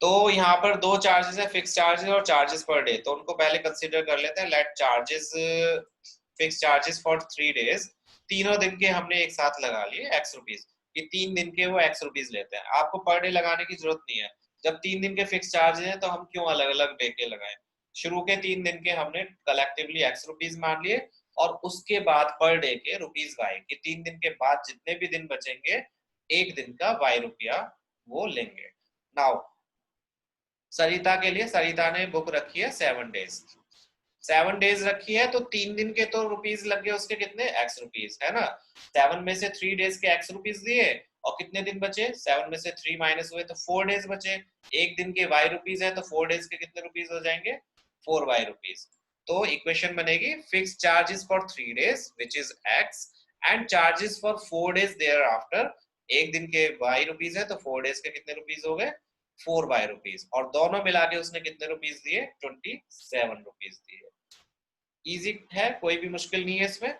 तो यहाँ पर दो चार्जेस है, फिक्स चार्जेस और चार्जेस पर डे, तो उनको पहले कंसीडर कर लेते हैं। Let charges, fix charges for 3 days, तीनों दिन के हमने एक साथ लगा लिए एक्स रुपीज, कि 3 दिन के वो एक्स रुपीज लेते हैं। आपको पर डे लगाने की जरूरत नहीं है, जब 3 दिन के फिक्स चार्जेस हैं तो हम क्यों अलग अलग डे के लगाएं। शुरू के 3 दिन के हमने कलेक्टिवली एक्स रुपीज मान लिए और उसके बाद पर डे के रुपीज वाई, कि 3 दिन के बाद जितने भी दिन बचेंगे एक दिन का वाई रुपया वो लेंगे। नाउ सरिता के लिए, सरिता ने बुक रखी है 7 डेज, 7 डेज रखी है तो 3 दिन के तो रुपीज लग गए उसके कितने? एक्स रुपीज, है ना। 7 में से 3 डेज के एक्स रुपीज दिए और कितने दिन बचे? 7 में से 3 माइनस हुए तो 4 डेज बचे। एक दिन के वाई रुपीज है तो 4 डेज के कितने रुपीज हो जाएंगे? 4 वाई रुपीज। तो इक्वेशन बनेगी fix charges for 3 days which is x and charges for 4 days thereafter. एक दिन के वाई रुपीज है तो 4 डेज के कितने रुपीज हो गए? 4 वाई रुपीज, और दोनों मिला के उसने कितने रुपीज दिए? 27 रुपीज दिए। इजी है, कोई भी मुश्किल नहीं है इसमें।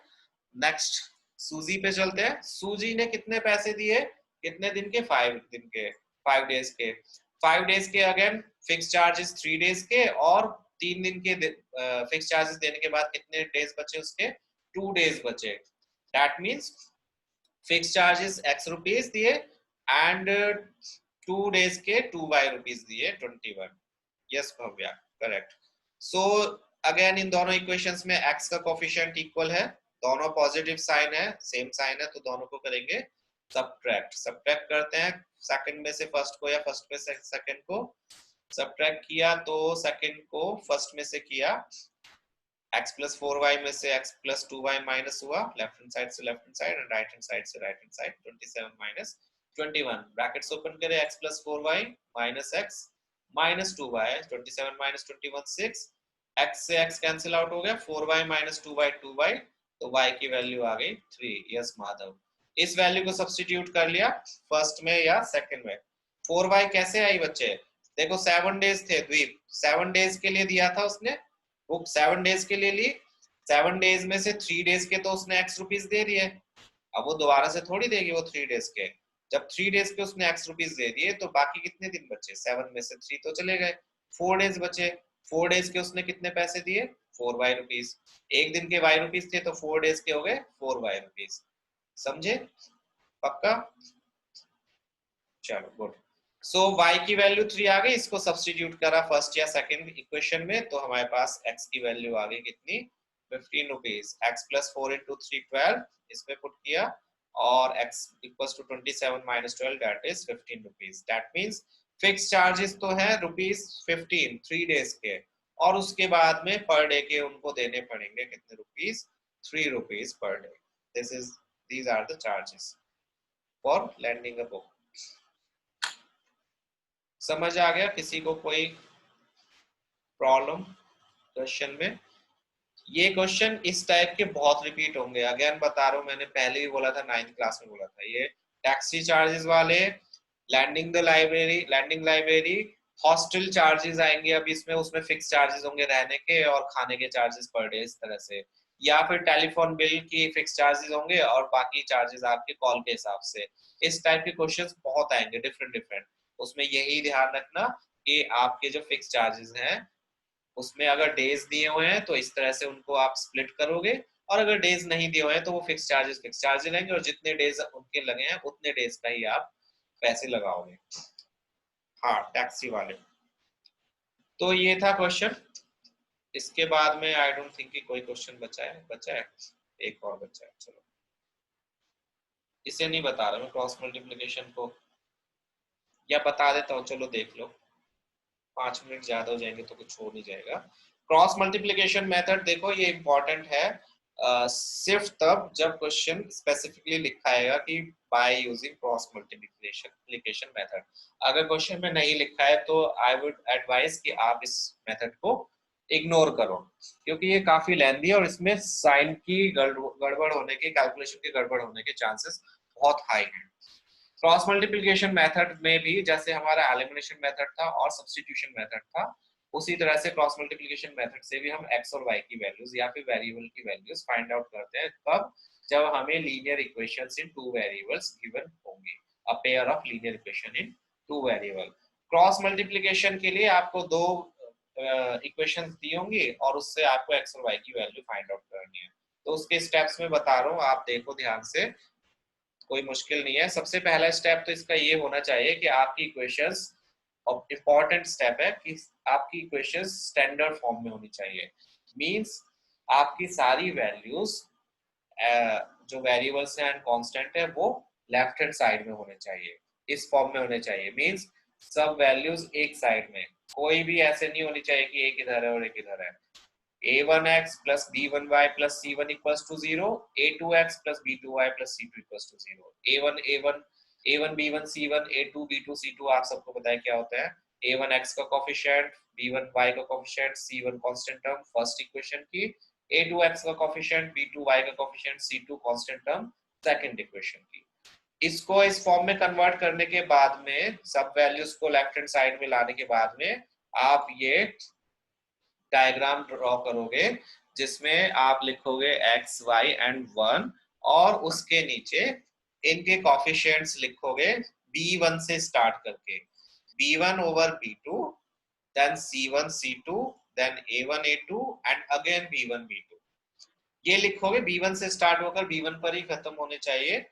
नेक्स्ट सूजी पे चलते हैं। सूजी ने कितने पैसे दिए? कितने दिन के? 5 दिन के, 5 डेज के। 5 डेज के अगेन फिक्स चार्जेस 3 डेज के और 3 दिन के फिक्स चार्जेस देने के बाद कितने डेज बचे उसके? 2 डेज बचे। That means fix charges x rupees दिए एंड 2 डेज के 2 वाई रुपीज दिए 21। Yes Bhavya, correct. So again in दोनों इक्वेशंस में x का कोफिशिएंट इक्वल है, दोनों पॉजिटिव साइन है, सेम साइन है, तो दोनों को करेंगे सब्ट्रैक्ट। सब्ट्रैक्ट करते हैं सेकंड में से फर्स्ट को या फर्स्ट में से सेकंड को। सब्ट्रैक्ट किया तो सेकंड को फर्स्ट में से किया, x प्लस 4y में से x प्लस 2y माइनस हुआ, लेफ्ट हैंड साइड से left hand side and right hand side से right hand side. 27 minus 21, brackets open करें, x plus 4y minus x minus 2y, 27 minus 21 6, x से x cancel out हो गया, 4y minus 2y 2y, तो y की value आ गई 3। Yes Madhav, इस value को सब्स्टिट्यूट कर लिया फर्स्ट में या सेकंड में। 4y कैसे आई बच्चे? देखो 7 डेज थे द्वीप, 7 डेज के लिए दिया था उसने बुक, 7 डेज के लिए ली। 7 डेज में से 3 डेज के तो उसने एक्स रुपीज दे दिए, अब वो दोबारा से थोड़ी देगी वो 3 डेज के। जब 3 डेज के उसने एक्स रुपीज दे दिए तो बाकी कितने दिन बचे? 7 में से 3 तो चले गए, 4 डेज बचे। 4 डेज के उसने कितने पैसे दिए? 4 वाई रुपीज। एक दिन के वाई रुपीज थे तो 4 डेज के हो गए 4 वाई रुपीज। समझे? पक्का? चलो गुड। सो y की वैल्यू 3 आ गई, इसको सब्स्टिट्यूट करा फर्स्ट या सेकंड इक्वेशन में तो हमारे पास x की वैल्यू आ गई कितनी? 15 रुपीज। x प्लस 4 इंटू 3 12, इसमें पुट किया और x इक्वल्स टू 27 माइनस 12 that is 15 rupees. That means fix charges तो है ₹15 3 डेज के, और उसके बाद में पर डे के उनको देने पड़ेंगे कितने rupees, ₹3 per day. These are the charges for landing a book. समझ आ गया? किसी को कोई प्रॉब्लम क्वेश्चन में? ये क्वेश्चन इस टाइप के बहुत रिपीट होंगे, अगेन बता रहा हूँ, मैंने पहले भी बोला था, 9th क्लास में बोला था। ये टैक्सी चार्जेस वाले, लैंडिंग लाइब्रेरी, हॉस्टल चार्जेस आएंगे अब इसमें, उसमें फिक्स चार्जेस होंगे रहने के और खाने के चार्जेस पर डे, इस तरह से। या फिर टेलीफोन बिल की फिक्स चार्जेस होंगे और बाकी चार्जेस आपके कॉल के हिसाब से। इस टाइप के क्वेश्चंस बहुत आएंगे डिफरेंट डिफरेंट। उसमें यही ध्यान रखना कि आपके जो फिक्स चार्जेस हैं उसमें अगर डेज दिए हुए हैं तो इस तरह से उनको आप स्प्लिट करोगे, और अगर डेज नहीं दिए हुए हैं तो वो फिक्स चार्जेस लेंगे, और जितने डेज उनके लगे हैं उतने डेज का ही आप पैसे लगाओगे। हाँ, टैक्सी वाले। तो ये था क्वेश्चन। इसके बाद में आई डोंट थिंक कि कोई क्वेश्चन बचा है। एक और बचा है, चलो इसे नहीं बता रहा मैं, क्रॉस मल्टीप्लिकेशन को, या बता देता हूँ, चलो देख लो। 5 मिनट ज्यादा हो जाएंगे तो कुछ हो नहीं जाएगा। क्रॉस मल्टीप्लिकेशन मेथड देखो, ये इंपॉर्टेंट है सिर्फ तब जब क्वेश्चन स्पेसिफिकली लिखा है कि by using cross multiplication method. अगर क्वेश्चन में नहीं लिखा है तो आई वुड एडवाइज कि आप इस मेथड को इग्नोर करो, क्योंकि ये काफी लेंथी है और इसमें साइन की गड़बड़ होने के, कैलकुलेशन के गड़बड़ होने के चांसेस बहुत हाई हैं। क्रॉस मल्टीप्लिकेशन मेथड में भी जैसे हमारा एलिमिनेशन मेथड था और सब्स्टिट्यूशन मेथड था, उसी तरह से क्रॉस मल्टीप्लिकेशन मेथड से भी हम एक्स और वाई की वैल्यूज या फिर वेरिएबल की वैल्यूज फाइंड आउट करते हैं, तब जब हमें linear equations in two variables given होंगे, a pair of linear equation in two variable. Cross multiplication के लिए आपको दो इक्वेशंस दी होंगी और उससे आपको एक्स और वाई की वैल्यू फाइंड आउट करनी है। तो उसके स्टेप्स में बता रहा हूँ, आप देखो ध्यान से, कोई मुश्किल नहीं है। सबसे पहला स्टेप तो इसका ये होना चाहिए कि आपकी इक्वेशंस, और इंपॉर्टेंट स्टेप है कि आपकी इक्वेशंस स्टैंडर्ड फॉर्म में होनी चाहिए। मींस आपकी सारी वैल्यूज जो वेरिएबल्स हैं एंड कांस्टेंट है वो लेफ्ट हैंड साइड में होने चाहिए, इस फॉर्म में होने चाहिए। मींस सब वैल्यूज एक साइड में, कोई भी ऐसे नहीं होनी चाहिए कि एक इधर है और एक इधर है। a1x plus b1y plus c1 equals to 0, a2x plus b2y plus c2 equals to 0, a1 b1 c1, a2 b2 c2 आप सबको पता है क्या होता है। a1x का कोफिशिएंट, b1y का coefficient, c1 constant term first equation की, a2x का कोफिशिएंट, b2y का coefficient, c2 constant term second equation की। इसको इस फॉर्म में कन्वर्ट करने के बाद में, सब वैल्यूज को लेफ्ट हैंड साइड में लाने के बाद में, आप ये डायग्राम ड्रॉ करोगे जिसमें आप लिखोगे x y एंड 1, और उसके नीचे इनके कोफिशिएंट्स लिखोगे b1 से स्टार्ट करके, b1 over b2, then c1 c2, then a1 a2 and again b1 b2। ये लिखोगे, b1 से स्टार्ट होकर b1 पर ही खत्म होने चाहिए।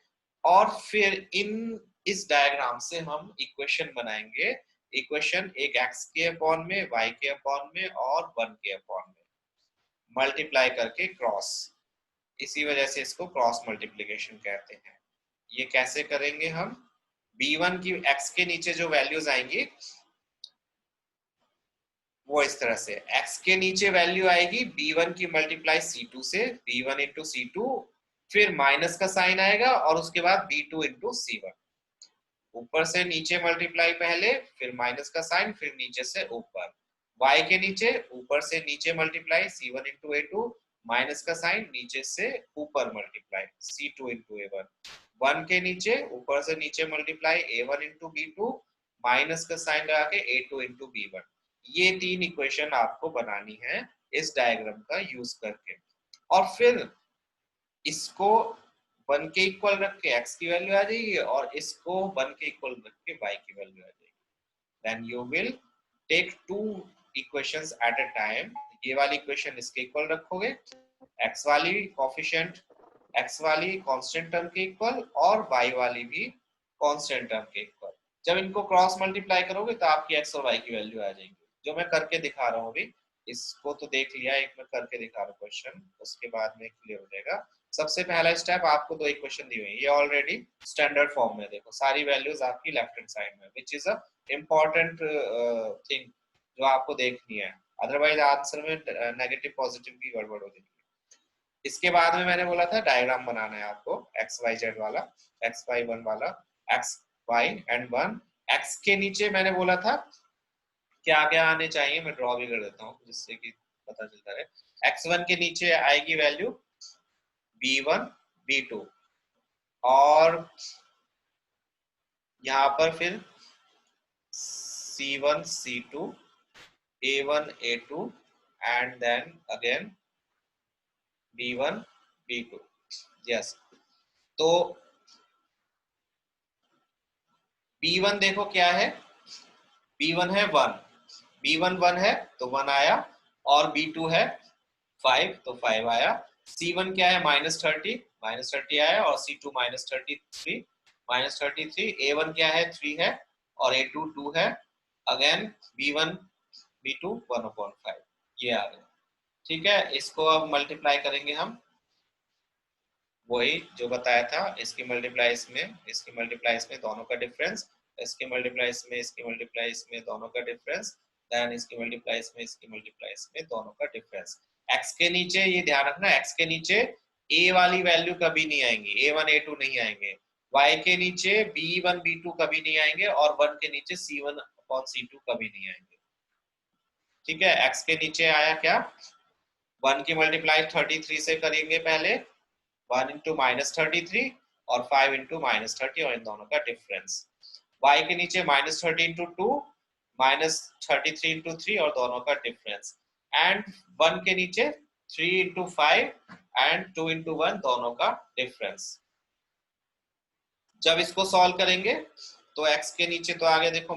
और फिर इस डायग्राम से हम इक्वेशन बनाएंगे। इक्वेशन एक x के अपॉन में, y के अपॉन में और 1 के अपॉन में मल्टीप्लाई करके क्रॉस, इसी वजह से इसको क्रॉस मल्टीप्लिकेशन कहते हैं। ये कैसे करेंगे हम, b1 की x के नीचे जो वैल्यूज आएंगी वो इस तरह से, x के नीचे वैल्यू आएगी b1 की मल्टीप्लाई c2 से, b1 इंटू c2, फिर माइनस का साइन आएगा और उसके बाद b2 इंटू c1, ऊपर से नीचे मल्टीप्लाई पहले, फिर माइनस का साइन, फिर नीचे से ऊपर। y के नीचे ऊपर से नीचे multiply c1 into a2, minus का साइन, नीचे से ऊपर मल्टीप्लाई c2 इंटू a1। 1 के नीचे ऊपर से नीचे multiply a1 into b2, minus का साइन लगा के a2 इंटू b1। ये तीन इक्वेशन आपको बनानी है इस डायग्राम का यूज करके, और फिर इसको 1 के इक्वल रख के x की वैल्यू आ जाएगी और इसको 1 के इक्वल रख के y की वैल्यू आ जाएगी। Then you will take two equations at a time. ये वाली इक्वेशन इसके इक्वल रखोगे, x वाली कोफिशिएंट, x वाली कांस्टेंट टर्म के इक्वल और y वाली भी कांस्टेंट टर्म के इक्वल। जब इनको क्रॉस मल्टीप्लाई करोगे तो आपकी x और y की वैल्यू आ जाएगी, जो मैं करके दिखा रहा हूँ अभी। इसको तो देख लिया, एक मैं करके दिखा रहा हूँ क्वेश्चन, उसके बाद में क्लियर हो जाएगा। सबसे पहला स्टेप, आपको दो इक्वेशन दी हुई है, ये ऑलरेडी स्टैंडर्ड फॉर्म में, देखो सारी वैल्यूज आपकी लेफ्ट हैंड साइड में, which is a important thing जो आपको देखनी है, अदरवाइज आंसर में नेगेटिव पॉजिटिव की गड़बड़ हो जाएगी। इसके बाद में मैंने बोला था डायग्राम बनाना है आपको एक्स वाई जेड वाला, एक्स वाई वन वाला, x y and one. X के नीचे मैंने बोला था क्या क्या आने चाहिए, मैं ड्रॉ भी कर देता हूँ जिससे कि पता चलता रहे। x1 के नीचे आएगी वैल्यू b1 b2, और यहाँ पर फिर c1 c2 a1 a2 and then again b1 b2। Yes, तो b1 देखो क्या है, b1 है 1, b1 1 है तो 1 आया, और b2 है 5 तो 5 आया। c1 क्या है -30 आया, और c2 -33 a1 क्या है 3 है, और a2 2 है, अगेन b1 b2 1/5, ये आ गया। ठीक है, इसको अब मल्टीप्लाई करेंगे हम, वही जो बताया था, इसकी मल्टीप्लाई इसमें, इसकी मल्टीप्लाई इसमें, दोनों का डिफरेंस, इसकी मल्टीप्लाई इसमें, इसकी मल्टीप्लाई इसमें, दोनों का डिफरेंस, देन इसकी मल्टीप्लाई इसमें, इसकी मल्टीप्लाई इसमें, दोनों का डिफरेंस। एक्स के नीचे ये ध्यान रखना, एक्स के नीचे ए वाली वैल्यू कभी नहीं आएंगी, a1 a2 नहीं आएंगे, y के नीचे b1 b2 कभी नहीं आएंगे, और 1 के नीचे c1 अपॉन c2 कभी नहीं आएंगे। ठीक है, एक्स के नीचे आया क्या, 1 की मल्टीप्लाई 33 से करेंगे पहले, 1 इंटू -33 और 5 इंटू -30, और इन दोनों का डिफरेंस। y के नीचे -30 इंटू 2, -33 इंटू 3, और दोनों का डिफरेंस। एंड 1 के नीचे 3 इंटू 5 एंड 2 इंटू 1, दोनों का डिफरेंस। जब इसको सॉल्व करेंगे तो x के नीचे तो आगे देखो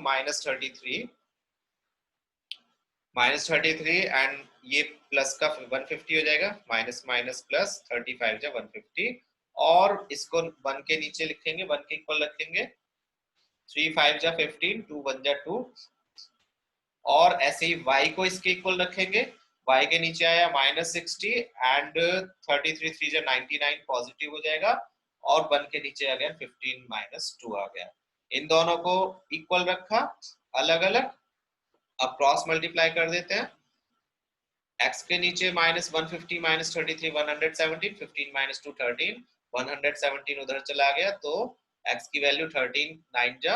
-33 एंड ये प्लस का 150 हो जाएगा, माइनस माइनस प्लस 35 जा 150, और इसको 1 के नीचे लिखेंगे, 1 के इक्वल रखेंगे, 3 5 जा 15, 2 1 जा 2, और ऐसे ही y को इसके इक्वल रखेंगे, y के नीचे आया -60 एंड 33 3 जा 99 पॉजिटिव हो जाएगा, और 1 के नीचे आ गया 15 -2 आ गया। इन दोनों को इक्वल रखा अलग अलग, अब क्रॉस मल्टीप्लाई कर देते हैं। x के नीचे -150 -33 117, 15 -2 13, 117 उधर चला गया, तो x की वैल्यू 13 9 जा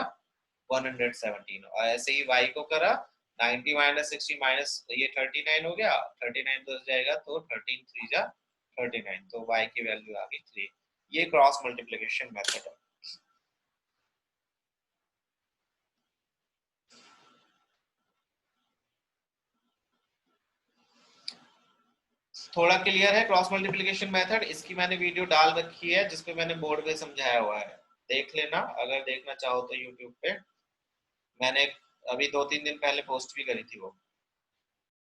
117, और ऐसे ही y को करा 90 -60 माइनस ये 39 हो गया, 39 उधर जाएगा तो 13 3 जा 39, तो y की वैल्यू आ गई 3। ये क्रॉस मल्टीप्लिकेशन मेथड है। थोड़ा क्लियर है क्रॉस मल्टीप्लिकेशन मेथड, इसकी मैंने वीडियो डाल रखी है जिसपे मैंने बोर्ड पे समझाया हुआ है, देख लेना अगर देखना चाहो तो यूट्यूब पे, मैंने अभी 2-3 दिन पहले पोस्ट भी करी थी वो।